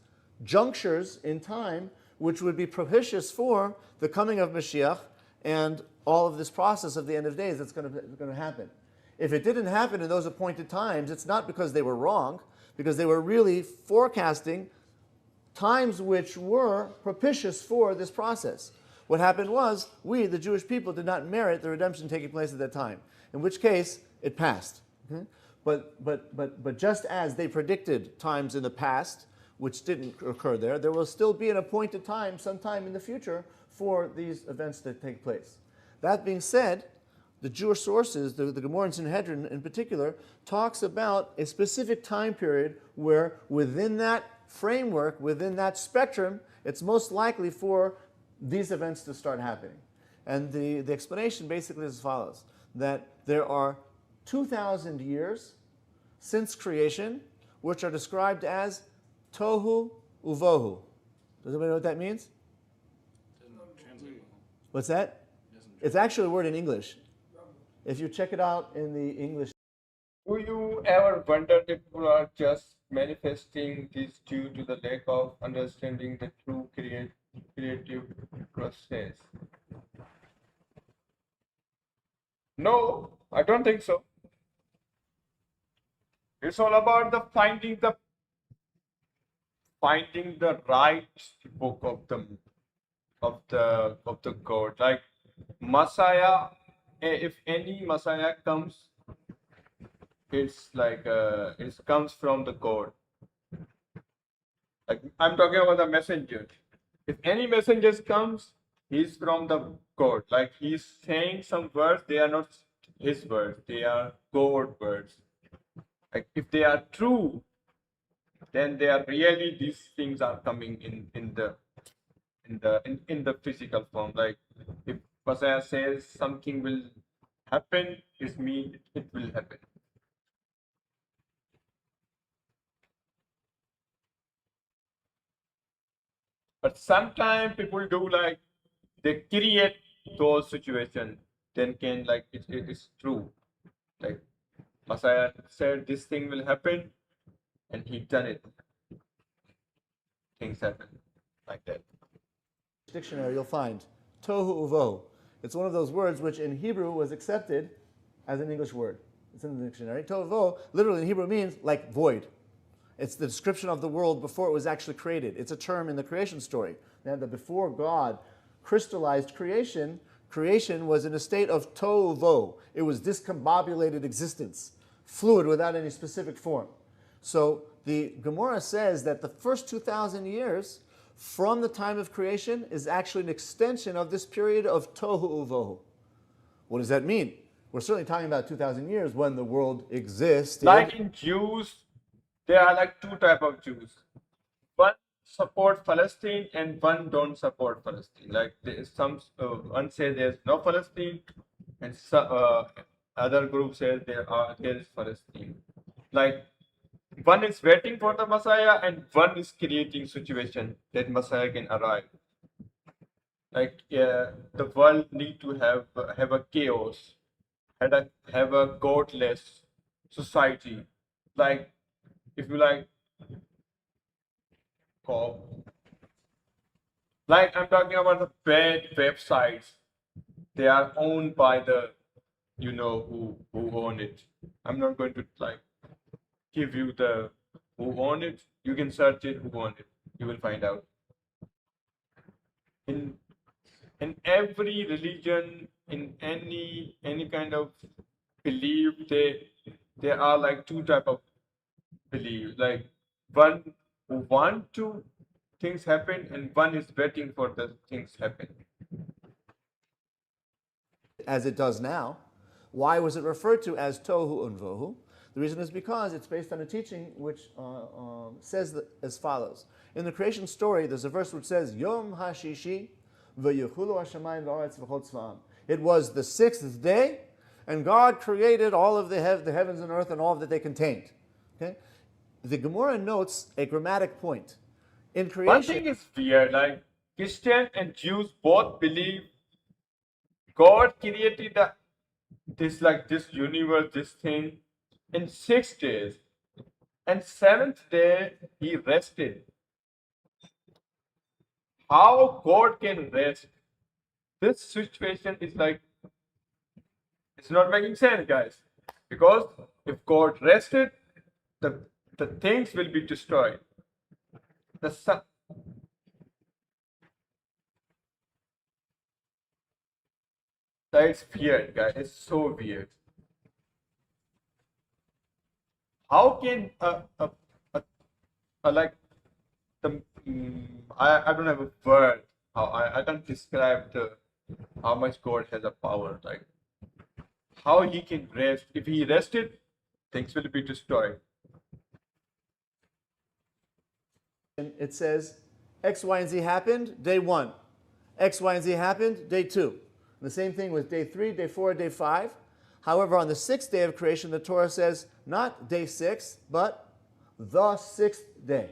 junctures in time, which would be propitious for the coming of Mashiach and all of this process of the end of days that's going to happen. If it didn't happen in those appointed times, it's not because they were wrong, because they were really forecasting times which were propitious for this process. What happened was, we, the Jewish people, did not merit the redemption taking place at that time, in which case it passed. Okay? But just as they predicted times in the past, which didn't occur there will still be an appointed time sometime in the future for these events to take place. That being said, the Jewish sources, the Gemara in Sanhedrin in particular, talks about a specific time period where within that framework, within that spectrum, it's most likely for these events to start happening. And the explanation basically is as follows, that there are 2,000 years since creation, which are described as Tohu Uvohu. Does anybody know what that means? What's that? It's actually a word in English. If you check it out in the English, Do you ever wonder if people are just manifesting this due to the lack of understanding the true creative process? No, I don't think so. It's all about the finding the right book of the God. Like Messiah, if any Messiah comes, it's like it comes from the God. Like I'm talking about the messenger. If any messengers comes, he's from the God. Like he's saying some words, they are not his words, they are God words. Like if they are true, then they are really these things are coming in the physical form. Like if Messiah says something will happen, it means it will happen. But sometimes people do like they create those situations, then can like it is true. Like Messiah said this thing will happen and he done it. Things happen like that. dictionary, you'll find tohu uvohu. It's one of those words which in Hebrew was accepted as an English word. It's in the dictionary. Tohu uvohu literally in Hebrew means like void. It's the description of the world before it was actually created. It's a term in the creation story. That before God crystallized creation, creation was in a state of tohu uvohu. It was discombobulated existence, fluid without any specific form. So the Gemara says that the first 2,000 years from the time of creation is actually an extension of this period of tohu uvohu. What does that mean? We're certainly talking about 2,000 years when the world existed. Like in Jews, there are like two type of Jews. One support Palestine and one don't support Palestine. Like there is some one say there's no Palestine, and other group says there is Palestine. Like one is waiting for the Messiah and one is creating situation that Messiah can arrive. Like the world need to have a chaos, have a godless society. Like if you call like I'm talking about the bad websites. They are owned by the you know who own it. I'm not going to like give you the who own it. You can search it who own it. You will find out. In in every religion, in any kind of belief, there are like two type of belief. Like one who want to things happen and one is waiting for the things happen. As it does now. Why was it referred to as tohu and vohu? The reason is because it's based on a teaching which says as follows. In the creation story, there's a verse which says, Yom HaShishi v'yechulu hashamayim v'aretz v'chol tzva'am. It was the sixth day, and God created all of the heavens and earth and all that they contained. Okay? The Gemara notes a grammatic point. In creation, One thing is weird, like Christian and Jews both believe God created this universe, this thing in 6 days, and seventh day he rested. How God can rest? This situation is like it's not making sense, guys. Because if God rested, the things will be destroyed. The sun. That's weird, guys. It's so weird. How can like the I don't have a word. How I can't describe the how much God has a power. Like how he can rest. If he rested, things will be destroyed. it says X, Y, and Z happened day 1. X, Y, and Z happened day 2. And the same thing with day 3, day 4, day 5. However, on the 6th day of creation, the Torah says not day 6, but the 6th day.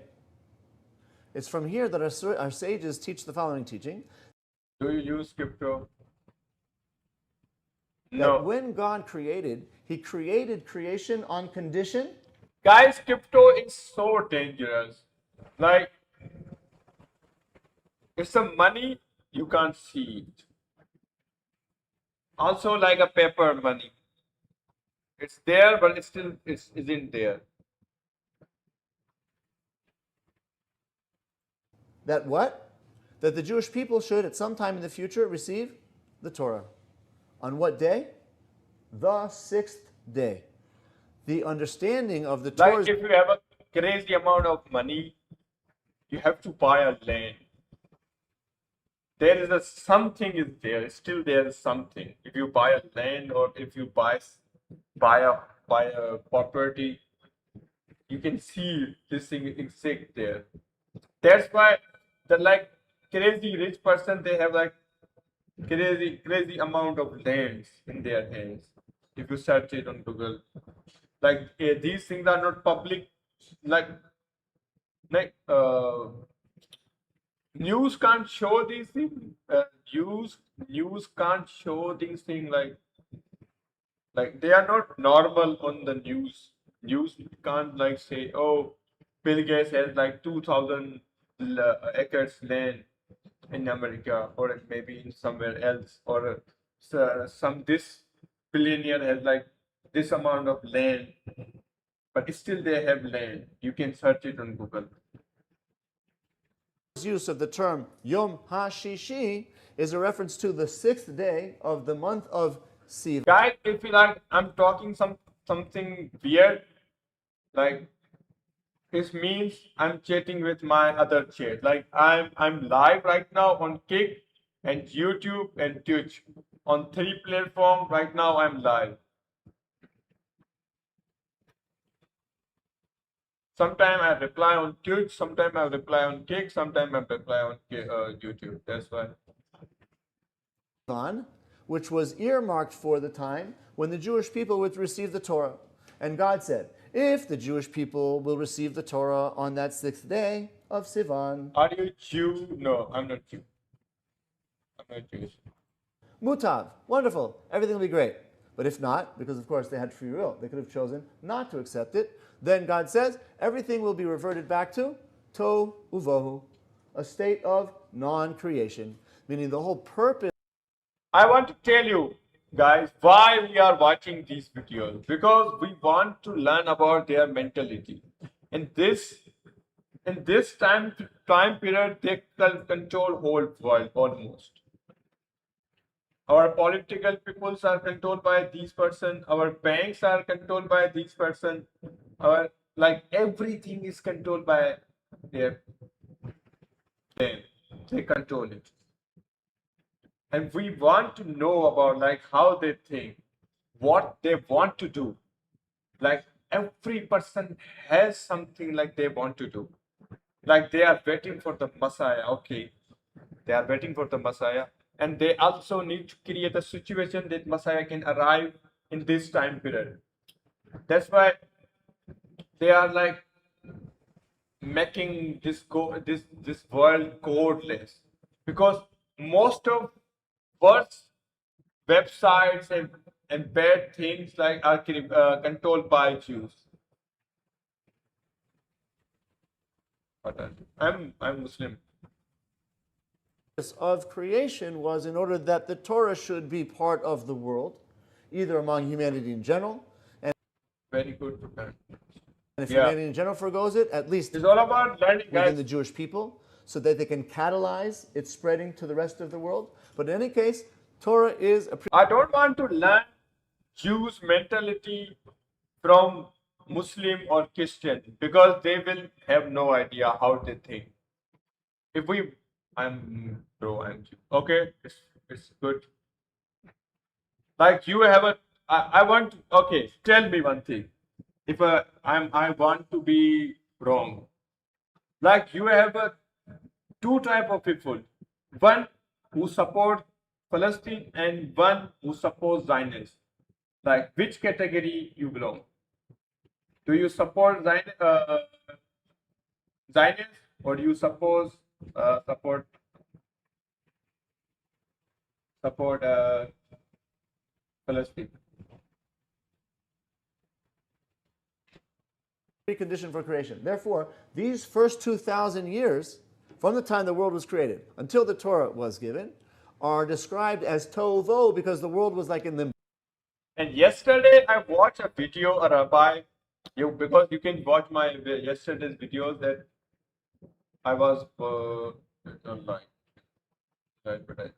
It's from here that our sages teach the following teaching. Do you use crypto? that No. when God created, he created creation on condition. Guys, crypto is so dangerous. Like, it's a money, you can't see it. Also, like a paper money. It's there, but it still isn't there. That what? That the Jewish people should at some time in the future receive the Torah. On what day? The sixth day. The understanding of the Torah. Like, if you have a crazy amount of money, you have to buy a land. There is a something is there. Still, there is something. If you buy a land or if you buy a property, you can see this thing exist there. That's why the like crazy rich person, they have like crazy amount of lands in their hands. If you search it on Google, like these things are not public. Like like news can't show these things. News can't show these things like they are not normal on the news. News can't like say, oh, Bill Gates has like 2,000 acres land in America, or maybe in somewhere else, or some this billionaire has like this amount of land, but still they have land. You can search it on Google. use of the term Yom HaShishi is a reference to the sixth day of the month of Sivan. Guys, if you like, I'm talking something weird, like this means I'm chatting with my other chat. Like I'm live right now on Kick and YouTube and Twitch. On 3 platforms right now I'm live. Sometimes I reply on Twitch, sometimes I reply on Kick, sometimes I reply on YouTube. That's why. Which was earmarked for the time when the Jewish people would receive the Torah. And God said, if the Jewish people will receive the Torah on that sixth day of Sivan, Are you Jew? No, I'm not Jew. I'm not Jewish. Mutav, wonderful, everything will be great. But if not, because of course they had free will, they could have chosen not to accept it, then God says everything will be reverted back to Tohu Uvohu, a state of non-creation, meaning the whole purpose. I want to tell you guys why we are watching these videos, because we want to learn about their mentality. In this time period, they control whole world almost. Our political peoples are controlled by these person. Our banks are controlled by these person. Our like everything is controlled by their them. They control it. And we want to know about like how they think, what they want to do. Like every person has something like they want to do. Like they are waiting for the Messiah. Okay, they are waiting for the Messiah, and they also need to create a situation that Messiah can arrive in this time period. That's why they are like making this world codeless, because most of worst websites and bad things like are controlled by Jews. But I'm Muslim. Of creation was in order that the Torah should be part of the world, either among humanity in general, and Very good. if Yeah. humanity in general forgoes it, at least It's all about learning, within guys. the Jewish people, so that they can catalyze its spreading to the rest of the world. But in any case, Torah is a I don't want to learn Jews' mentality from Muslim or Christian, because they will have no idea how they think. If we, I'm Jew. Okay, it's good. Like you have a, I want. Okay, tell me one thing. If I want to be wrong. Like you have a two type of people. One who support Palestine and one who supports Zionists. Like which category you belong? Do you support Zionists, or do you support Palestine. Precondition for creation. Therefore, these first 2,000 years, from the time the world was created until the Torah was given, are described as tovo because the world was like in limbo. And yesterday I watched a video, a rabbi, because you can watch my yesterday's videos that I was online. Right, but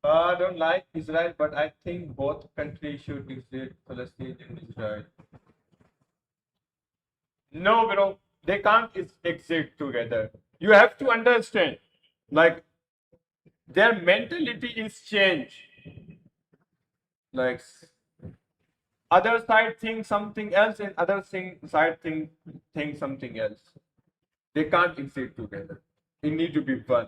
I don't like Israel, but I think both countries should exist, Palestine and Israel. No, bro, they can't exist together. You have to understand, like their mentality is changed. Like other side think something else, and side think something else. They can't exist together. They need to be one.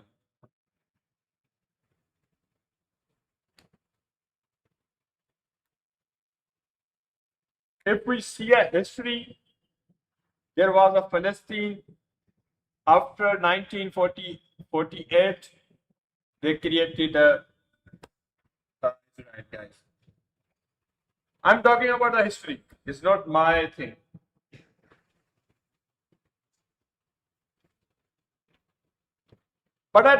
If we see a history, there was a Palestine after 1948. They created a Israel, guys. I'm talking about the history. It's not my thing. But I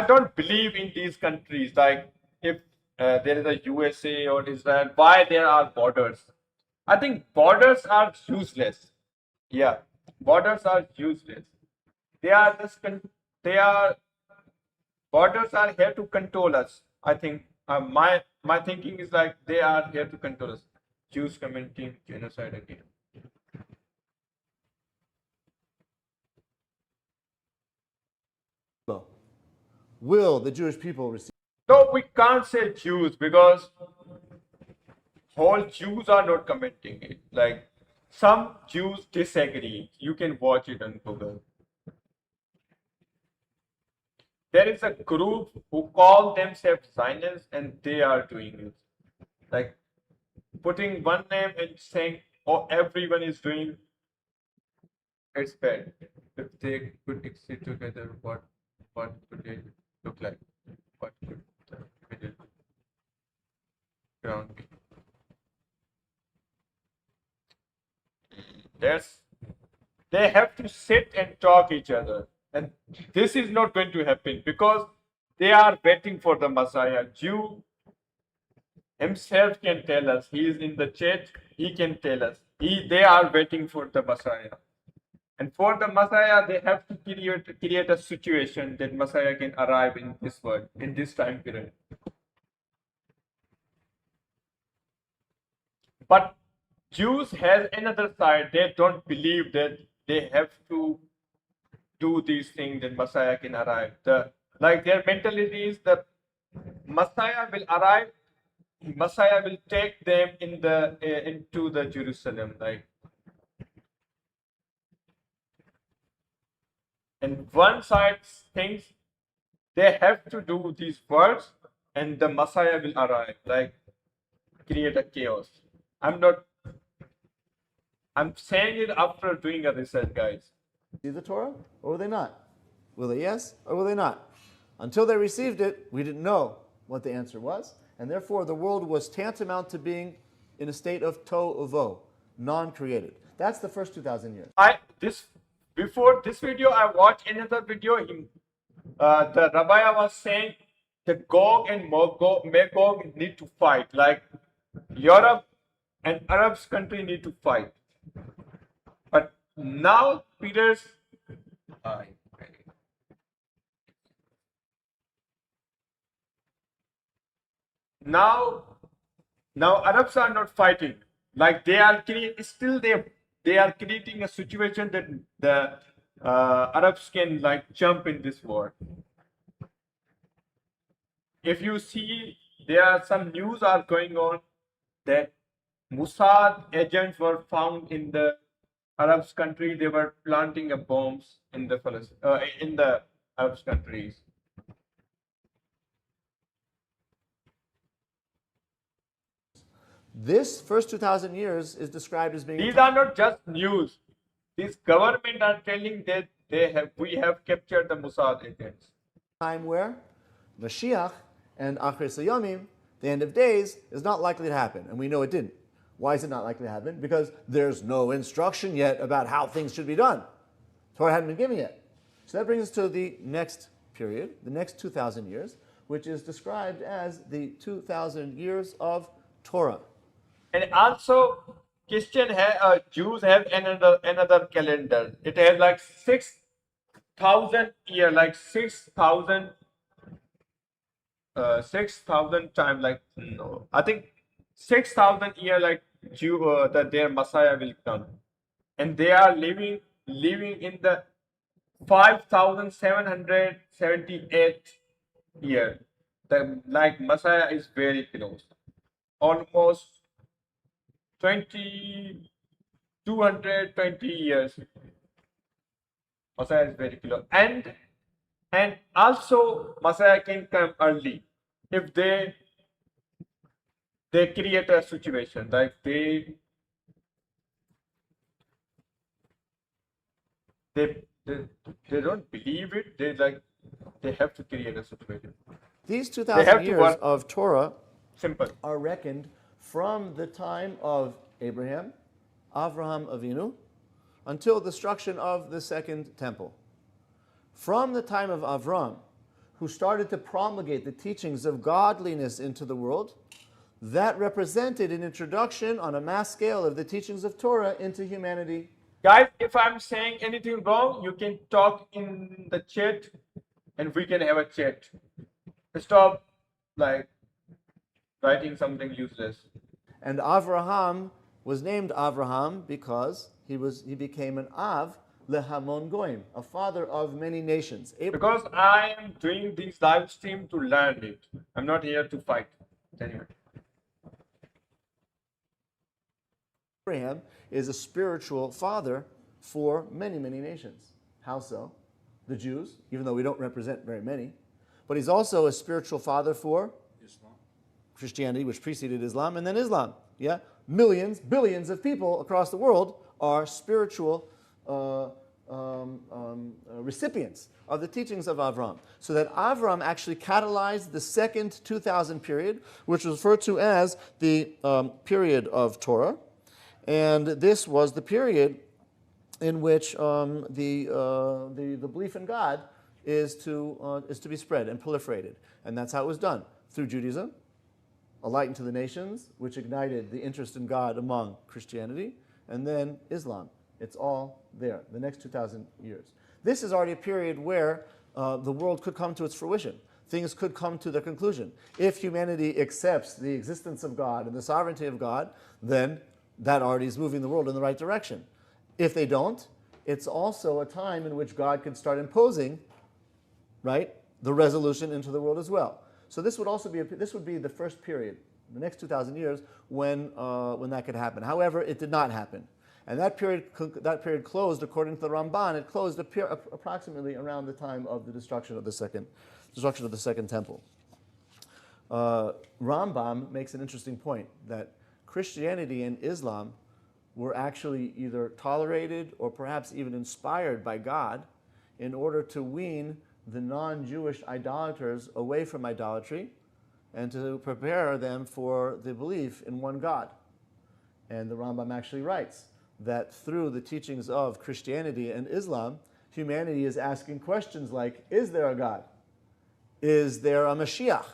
don't believe in these countries. Like if there is a USA or Israel, why there are borders? I think borders are useless. Yeah, borders are useless. They are just they are borders are here to control us. I think my thinking is like they are here to control us. Jews committing genocide again. Will the Jewish people receive? No, we can't say Jews because whole Jews are not commenting it. Like some Jews disagree. You can watch it on Google. There is a group who call themselves Zionists and they are doing it. Like putting one name and saying, oh, everyone is doing it's bad. If they could exist together, what could it look like? What could the middle ground be? Yes, they have to sit and talk each other, and this is not going to happen because they are waiting for the Messiah. Jew himself can tell us. He is in the chat. He can tell us. They are waiting for the Messiah. And for the Messiah, they have to create a situation that Messiah can arrive in this world, in this time period. But Jews has another side. They don't believe that they have to do these things that Messiah can arrive. Like their mentality is that Messiah will arrive. Messiah will take them into the Jerusalem. Like, and one side thinks they have to do these works, and the Messiah will arrive. Like, create a chaos. I'm saying it after doing a research, guys. See the Torah, or will they not? Will they yes, or will they not? Until they received it, we didn't know what the answer was, and therefore the world was tantamount to being in a state of to'uvo, non-created. That's the first 2,000 years. Before this video, I watched another video. The rabbi was saying that Gog and Magog need to fight. Like Europe and Arabs country need to fight. But now Peter's now Arabs are not fighting. Like they are they are creating a situation that the Arabs can like jump in this war. If you see, there are some news are going on that Mossad agents were found in the Arabs country. They were planting bombs in the Arabs countries. This first 2,000 years is described as being. These are not just news. These government are telling that we have captured the Mossad agents. Time where Mashiach and Achris Hayamim The end of days is not likely to happen, and we know it didn't. Why is it not likely to happen? Because there's no instruction yet about how things should be done. Torah hadn't been given yet. So that brings us to the next period, the next 2,000 years, which is described as the 2,000 years of Torah. And also, Jews have another calendar. It has like 6,000 year, like 6,000 times, like no, I think 6,000 year, like that their Messiah will come, and they are living in the 5,778 year. The like Messiah is very close, almost 220 years. Messiah is very close, and also Messiah can come early if they create a situation like they they don't believe it. They have to create a situation. These They 2,000 have to years work of Torah simple. are reckoned from the time of Abraham, Avraham Avinu, until the destruction of the second temple. From the time of Avram, who started to promulgate the teachings of godliness into the world, that represented an introduction on a mass scale of the teachings of Torah into humanity. Guys, if I'm saying anything wrong, you can talk in the chat and we can have a chat. Stop like writing something useless. And Avraham was named Avraham because he became an Av lehamon goyim, a father of many nations. Because I am doing this live stream to learn it. I'm not here to fight. Anyway. Abraham is a spiritual father for many, many nations. How so? The Jews, even though we don't represent very many, but he's also a spiritual father for Islam, Christianity, which preceded Islam, and then Islam. Yeah, millions, billions of people across the world are spiritual recipients of the teachings of Avram. So that Avram actually catalyzed the second 2,000 period, which was referred to as the period of Torah. And this was the period in which the belief in God is to be spread and proliferated. And that's how it was done, through Judaism, a light into the nations, which ignited the interest in God among Christianity, and then Islam. It's all there, the next 2,000 years. This is already a period where the world could come to its fruition. Things could come to their conclusion. If humanity accepts the existence of God and the sovereignty of God, then that already is moving the world in the right direction. If they don't, it's also a time in which God can start imposing, right, the resolution into the world as well. So this would also be the first period, the next 2,000 years, when that could happen. However, it did not happen, and that period closed, according to the Ramban. It closed approximately around the time of the destruction of the second temple. Rambam makes an interesting point that Christianity and Islam were actually either tolerated or perhaps even inspired by God in order to wean the non-Jewish idolaters away from idolatry and to prepare them for the belief in one God. And the Rambam actually writes that through the teachings of Christianity and Islam, humanity is asking questions like, is there a God? Is there a Mashiach?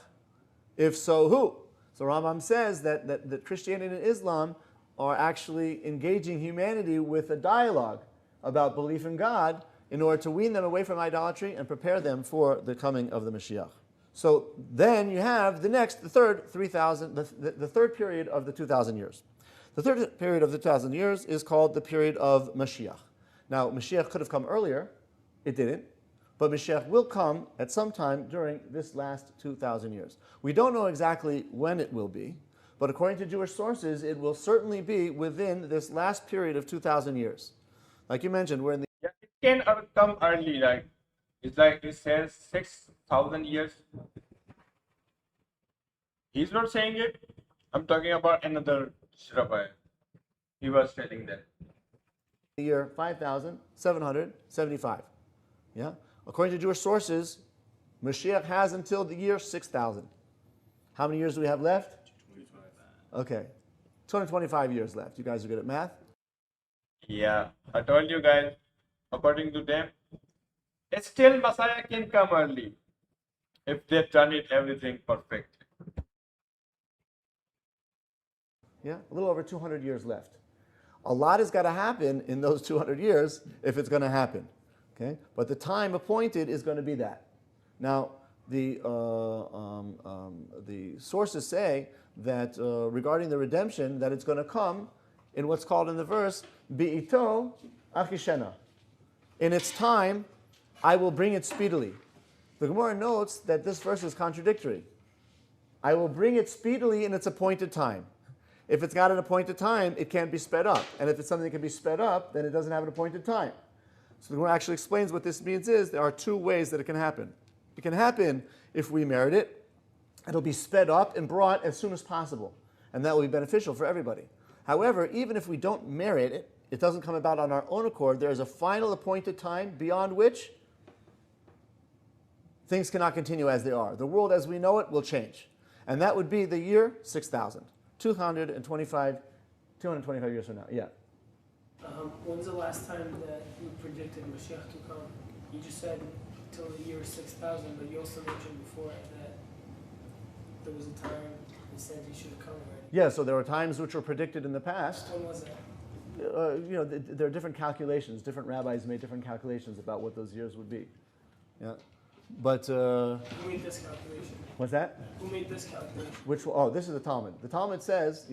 If so, who? So Rambam says that Christianity and Islam are actually engaging humanity with a dialogue about belief in God in order to wean them away from idolatry and prepare them for the coming of the Mashiach. So then you have the third period of the 2,000 years. The third period of the 2,000 years is called the period of Mashiach. Now, Mashiach could have come earlier. It didn't. But Mashiach will come at some time during this last 2,000 years. We don't know exactly when it will be, but according to Jewish sources, it will certainly be within this last period of 2,000 years. Like you mentioned, we're in the... Yeah, it can come early, like it says 6,000 years. He's not saying it. I'm talking about another Rabbi. He was telling that. The year 5,775. Yeah? According to Jewish sources, Mashiach has until the year 6,000. How many years do we have left? Okay. 225 years left. You guys are good at math? Yeah, I told you guys, according to them, still Messiah can come early if they've done it everything perfect. Yeah, a little over 200 years left. A lot has got to happen in those 200 years if it's going to happen. Okay? But the time appointed is going to be that. Now, the sources say that regarding the redemption, that it's going to come in what's called in the verse, Bi'ito achishena. In its time, I will bring it speedily. The Gemara notes that this verse is contradictory. I will bring it speedily in its appointed time. If it's got an appointed time, it can't be sped up. And if it's something that can be sped up, then it doesn't have an appointed time. So the Gemara actually explains what this means is there are two ways that it can happen. It can happen if we merit it. It'll be sped up and brought as soon as possible. And that will be beneficial for everybody. However, even if we don't merit it, it doesn't come about on our own accord. There is a final appointed time beyond which things cannot continue as they are. The world as we know it will change. And that would be the year 6000. 225 years from now. Yeah. When's the last time that you predicted Mashiach to come? You just said till the year 6000, but you also mentioned before that there was a time he said he should have come already. Yeah, so there were times which were predicted in the past. When was that? There are different calculations. Different rabbis made different calculations about what those years would be. Yeah. But Who made this calculation? what's that? Who made this calculation? This is the Talmud. The Talmud says,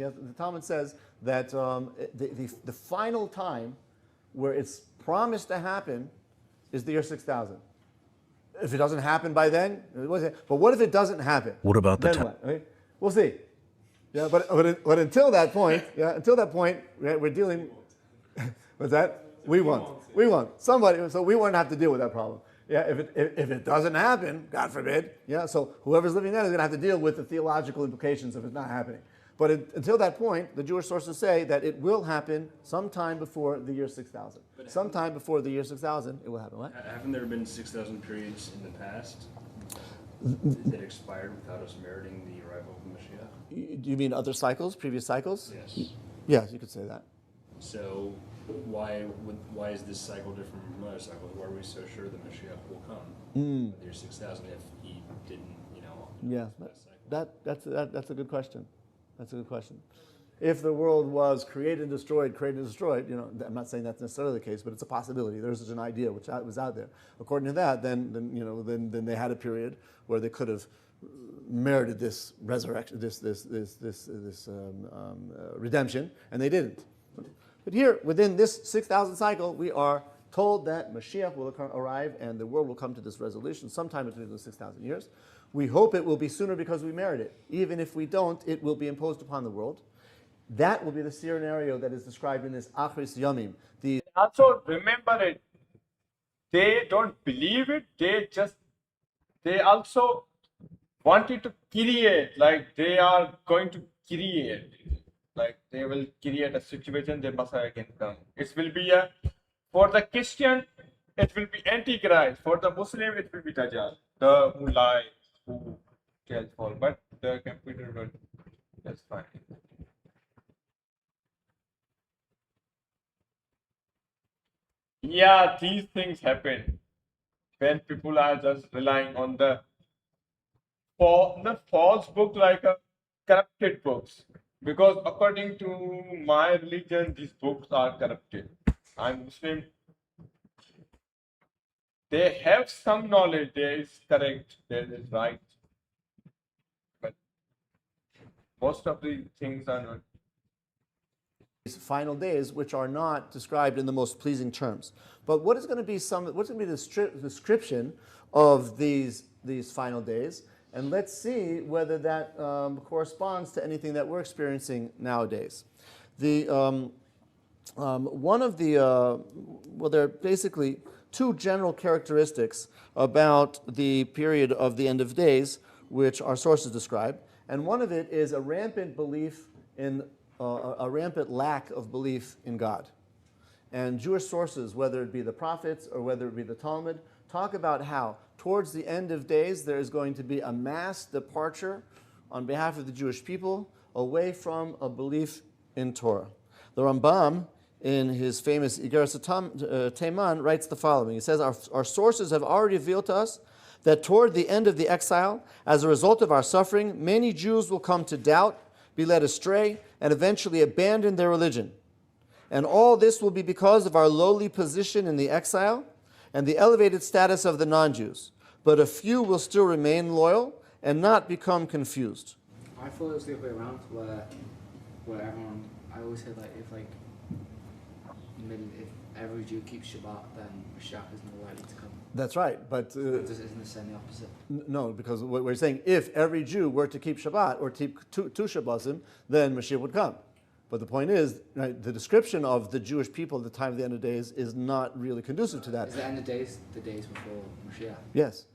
that the final time where it's promised to happen is the year 6000. If it doesn't happen by then, but what if it doesn't happen? What about the then time? what? Okay? We'll see. Yeah, but until that point, we're dealing. What's that? We won't. Somebody, so we won't have to deal with that problem. Yeah, if it doesn't happen, God forbid, yeah, so whoever's living then is going to have to deal with the theological implications of it not happening. But until that point, the Jewish sources say that it will happen sometime before the year 6000. Sometime before the year 6000, it will happen. What? Haven't there been 6,000 periods in the past that expired without us meriting the arrival of the Mashiach? Do you mean other cycles, previous cycles? Yes. Yes, you could say that. So why is this cycle different from other cycles? Why are we so sure the Mashiach will come in the year 6,000 if he didn't, Yeah, that cycle? that's a good question. That's a good question. If the world was created and destroyed, I'm not saying that's necessarily the case, but it's a possibility. There's such an idea which was out there. According to that, then they had a period where they could have merited this resurrection, this redemption, and they didn't. But here, within this 6,000 cycle, we are told that Mashiach will arrive and the world will come to this resolution sometime between the 6,000 years. We hope it will be sooner because we merit it. Even if we don't, it will be imposed upon the world. That will be the scenario that is described in this Achris Yamim. Also, remember it. They don't believe it. They also wanted to create, like they are going to create. Like they will create a situation the Messiah can come. It will be for the Christian, it will be Antichrist. For the Muslim, it will be Dajjal, the who lies, who tells false. But the computer will, that's fine. Yeah, these things happen when people are just relying on the false book, like a corrupted books. Because according to my religion, these books are corrupted. I'm Muslim. They have some knowledge. There is correct. There is right. But most of the things are not. These final days, which are not described in the most pleasing terms. But what is going to be the description of these final days? And let's see whether that corresponds to anything that we're experiencing nowadays. There are basically two general characteristics about the period of the end of days, which our sources describe. And one of it is a rampant lack of belief in God. And Jewish sources, whether it be the prophets or whether it be the Talmud, talk about how towards the end of days there is going to be a mass departure on behalf of the Jewish people away from a belief in Torah. The Rambam, in his famous Igeres Teman, writes the following. He says, our sources have already revealed to us that toward the end of the exile, as a result of our suffering, many Jews will come to doubt, be led astray, and eventually abandon their religion. And all this will be because of our lowly position in the exile and the elevated status of the non-Jews. But a few will still remain loyal and not become confused. I thought it was the other way around, where everyone, I always heard like if every Jew keeps Shabbat, then Mashiach is more likely to come. That's right, but Isn't it saying the opposite? no, because what we're saying, if every Jew were to keep Shabbat or keep two Shabbosim, then Mashiach would come. But the point is, right, the description of the Jewish people at the time of the end of days is not really conducive to that. Is the end of days the days before Mashiach? Yes.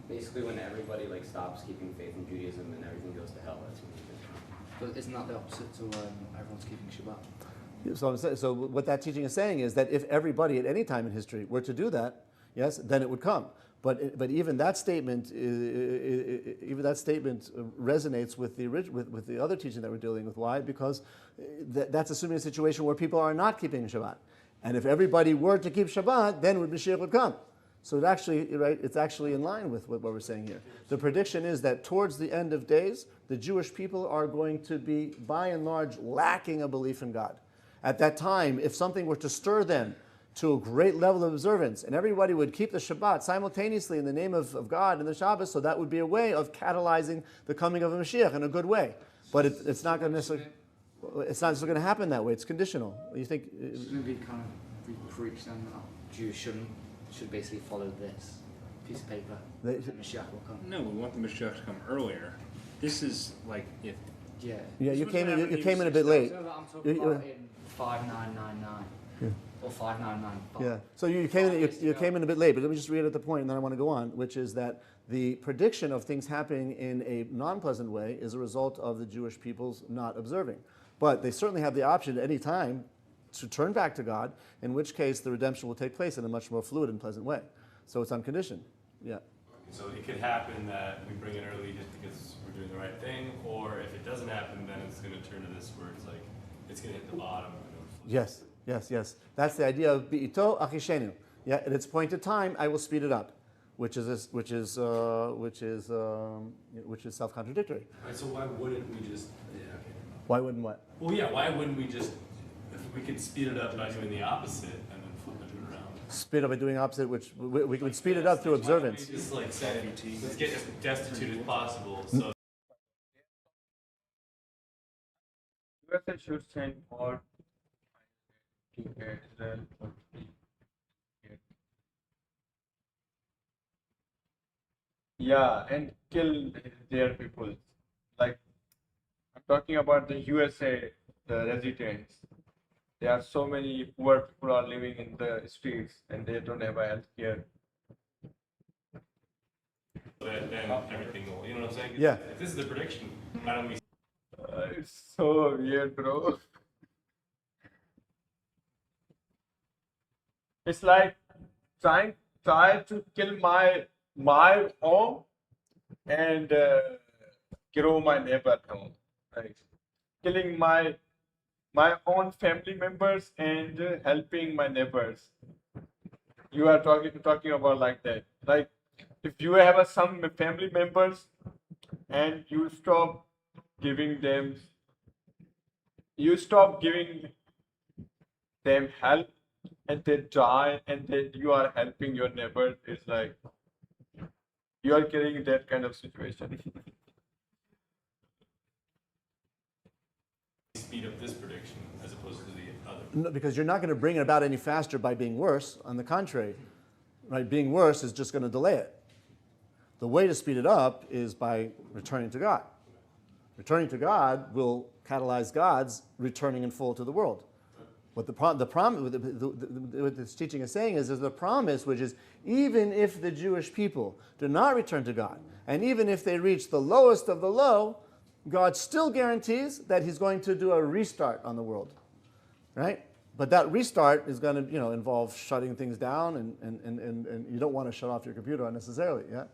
Basically, when everybody stops keeping faith in Judaism and everything goes to hell, that's when you get But isn't that the opposite to when everyone's keeping Shabbat? So what that teaching is saying is that if everybody at any time in history were to do that, yes, then it would come. But even that statement resonates with the other teaching that we're dealing with. Why? Because that's assuming a situation where people are not keeping Shabbat, and if everybody were to keep Shabbat, then Mashiach would come. So it's actually in line with what we're saying here. The prediction is that towards the end of days, the Jewish people are going to be, by and large, lacking a belief in God. At that time, if something were to stir them to a great level of observance, and everybody would keep the Shabbat simultaneously in the name of God and the Shabbos, so that would be a way of catalyzing the coming of a Mashiach in a good way. But it's not going to necessarily, it's not going to happen that way. It's conditional. You think? Shouldn't it be kind of be preached then that Jews should basically follow this piece of paper, and Mashiach will come? No, we want the Mashiach to come earlier. This is like if Yeah. Yeah, you was came in. happening You came in a in bit late. So I'm talking You- about in 5999 or 5995. Yeah. So you came in a bit late, but let me just read at the point, and then I want to go on, which is that the prediction of things happening in a non-pleasant way is a result of the Jewish people's not observing. But they certainly have the option at any time to turn back to God, in which case the redemption will take place in a much more fluid and pleasant way. So it's unconditioned. Yeah. So it could happen that we bring it early just because we're doing the right thing, or if it doesn't happen, then it's going to turn to this where it's like, it's going to hit the bottom. Yes. That's the idea of bi'ito achishenu. Yeah, at its appointed time, I will speed it up, which is self-contradictory. Right, so why wouldn't we just, Why wouldn't what? Well, yeah, why wouldn't we just, if we could speed it up by doing the opposite and then flipping it around? Speed up by doing opposite, which we would speed it up through observance. Why don't we just like say, let's get as destitute as possible. So USA should send more to Israel. Yeah, and kill their people. Like, I'm talking about the USA, the residents. There are so many poor people are living in the streets and they don't have a health care. then everything will, you know what I'm saying? Yeah. If this is the prediction, why don't we? It's so weird, bro. It's like try to kill my home and grow my neighbor home. Like killing my own family members and helping my neighbors. You are talking about like that. Like if you have some family members and you stop giving them help and they die and then you are helping your neighbor, it's like you are creating that kind of situation. Speed up this prediction as opposed to the other. No, because you're not going to bring it about any faster by being worse. On the contrary, right? Being worse is just going to delay it. The way to speed it up is by returning to God. Returning to God will catalyze God's returning in full to the world. What what this teaching is saying is there's a promise, which is even if the Jewish people do not return to God, and even if they reach the lowest of the low, God still guarantees that He's going to do a restart on the world, right? But that restart is going to, involve shutting things down, and you don't want to shut off your computer unnecessarily, yeah.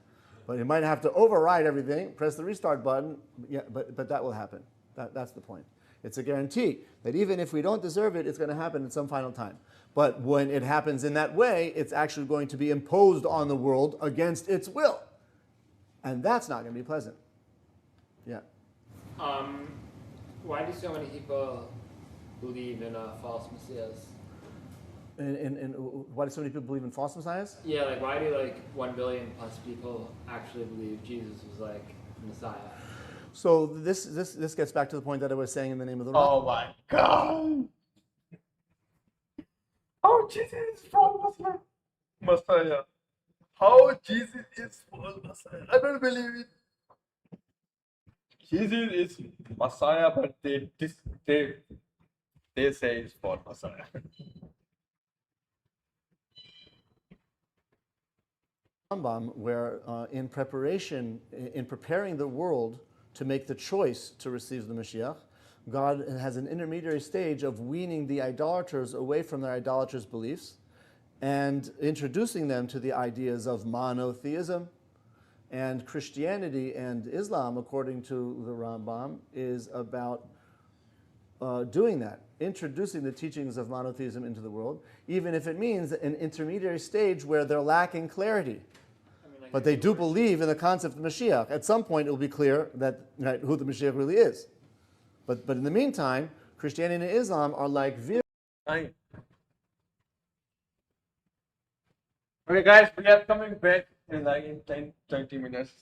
But you might have to override everything, press the restart button, yeah, but that will happen. That's the point. It's a guarantee that even if we don't deserve it, it's going to happen at some final time. But when it happens in that way, it's actually going to be imposed on the world against its will. And that's not going to be pleasant. Yeah. Why do so many people believe in false messiahs? And why do so many people believe in false messiahs? Yeah, like why do like 1 billion plus people actually believe Jesus was like Messiah? So this gets back to the point that I was saying in the name of the Oh my God! How Jesus is false Messiah? How Jesus is false Messiah? I don't believe it. Jesus is Messiah, but they say it's false Messiah. Rambam, where in preparing the world to make the choice to receive the Mashiach, God has an intermediary stage of weaning the idolaters away from their idolatrous beliefs and introducing them to the ideas of monotheism. And Christianity and Islam, according to the Rambam, is about doing that, introducing the teachings of monotheism into the world, even if it means an intermediary stage where they're lacking clarity. But they do believe in the concept of Mashiach. At some point, it will be clear that who the Mashiach really is. But in the meantime, Christianity and Islam are like Okay, guys, we are coming back in like 10, 20 minutes.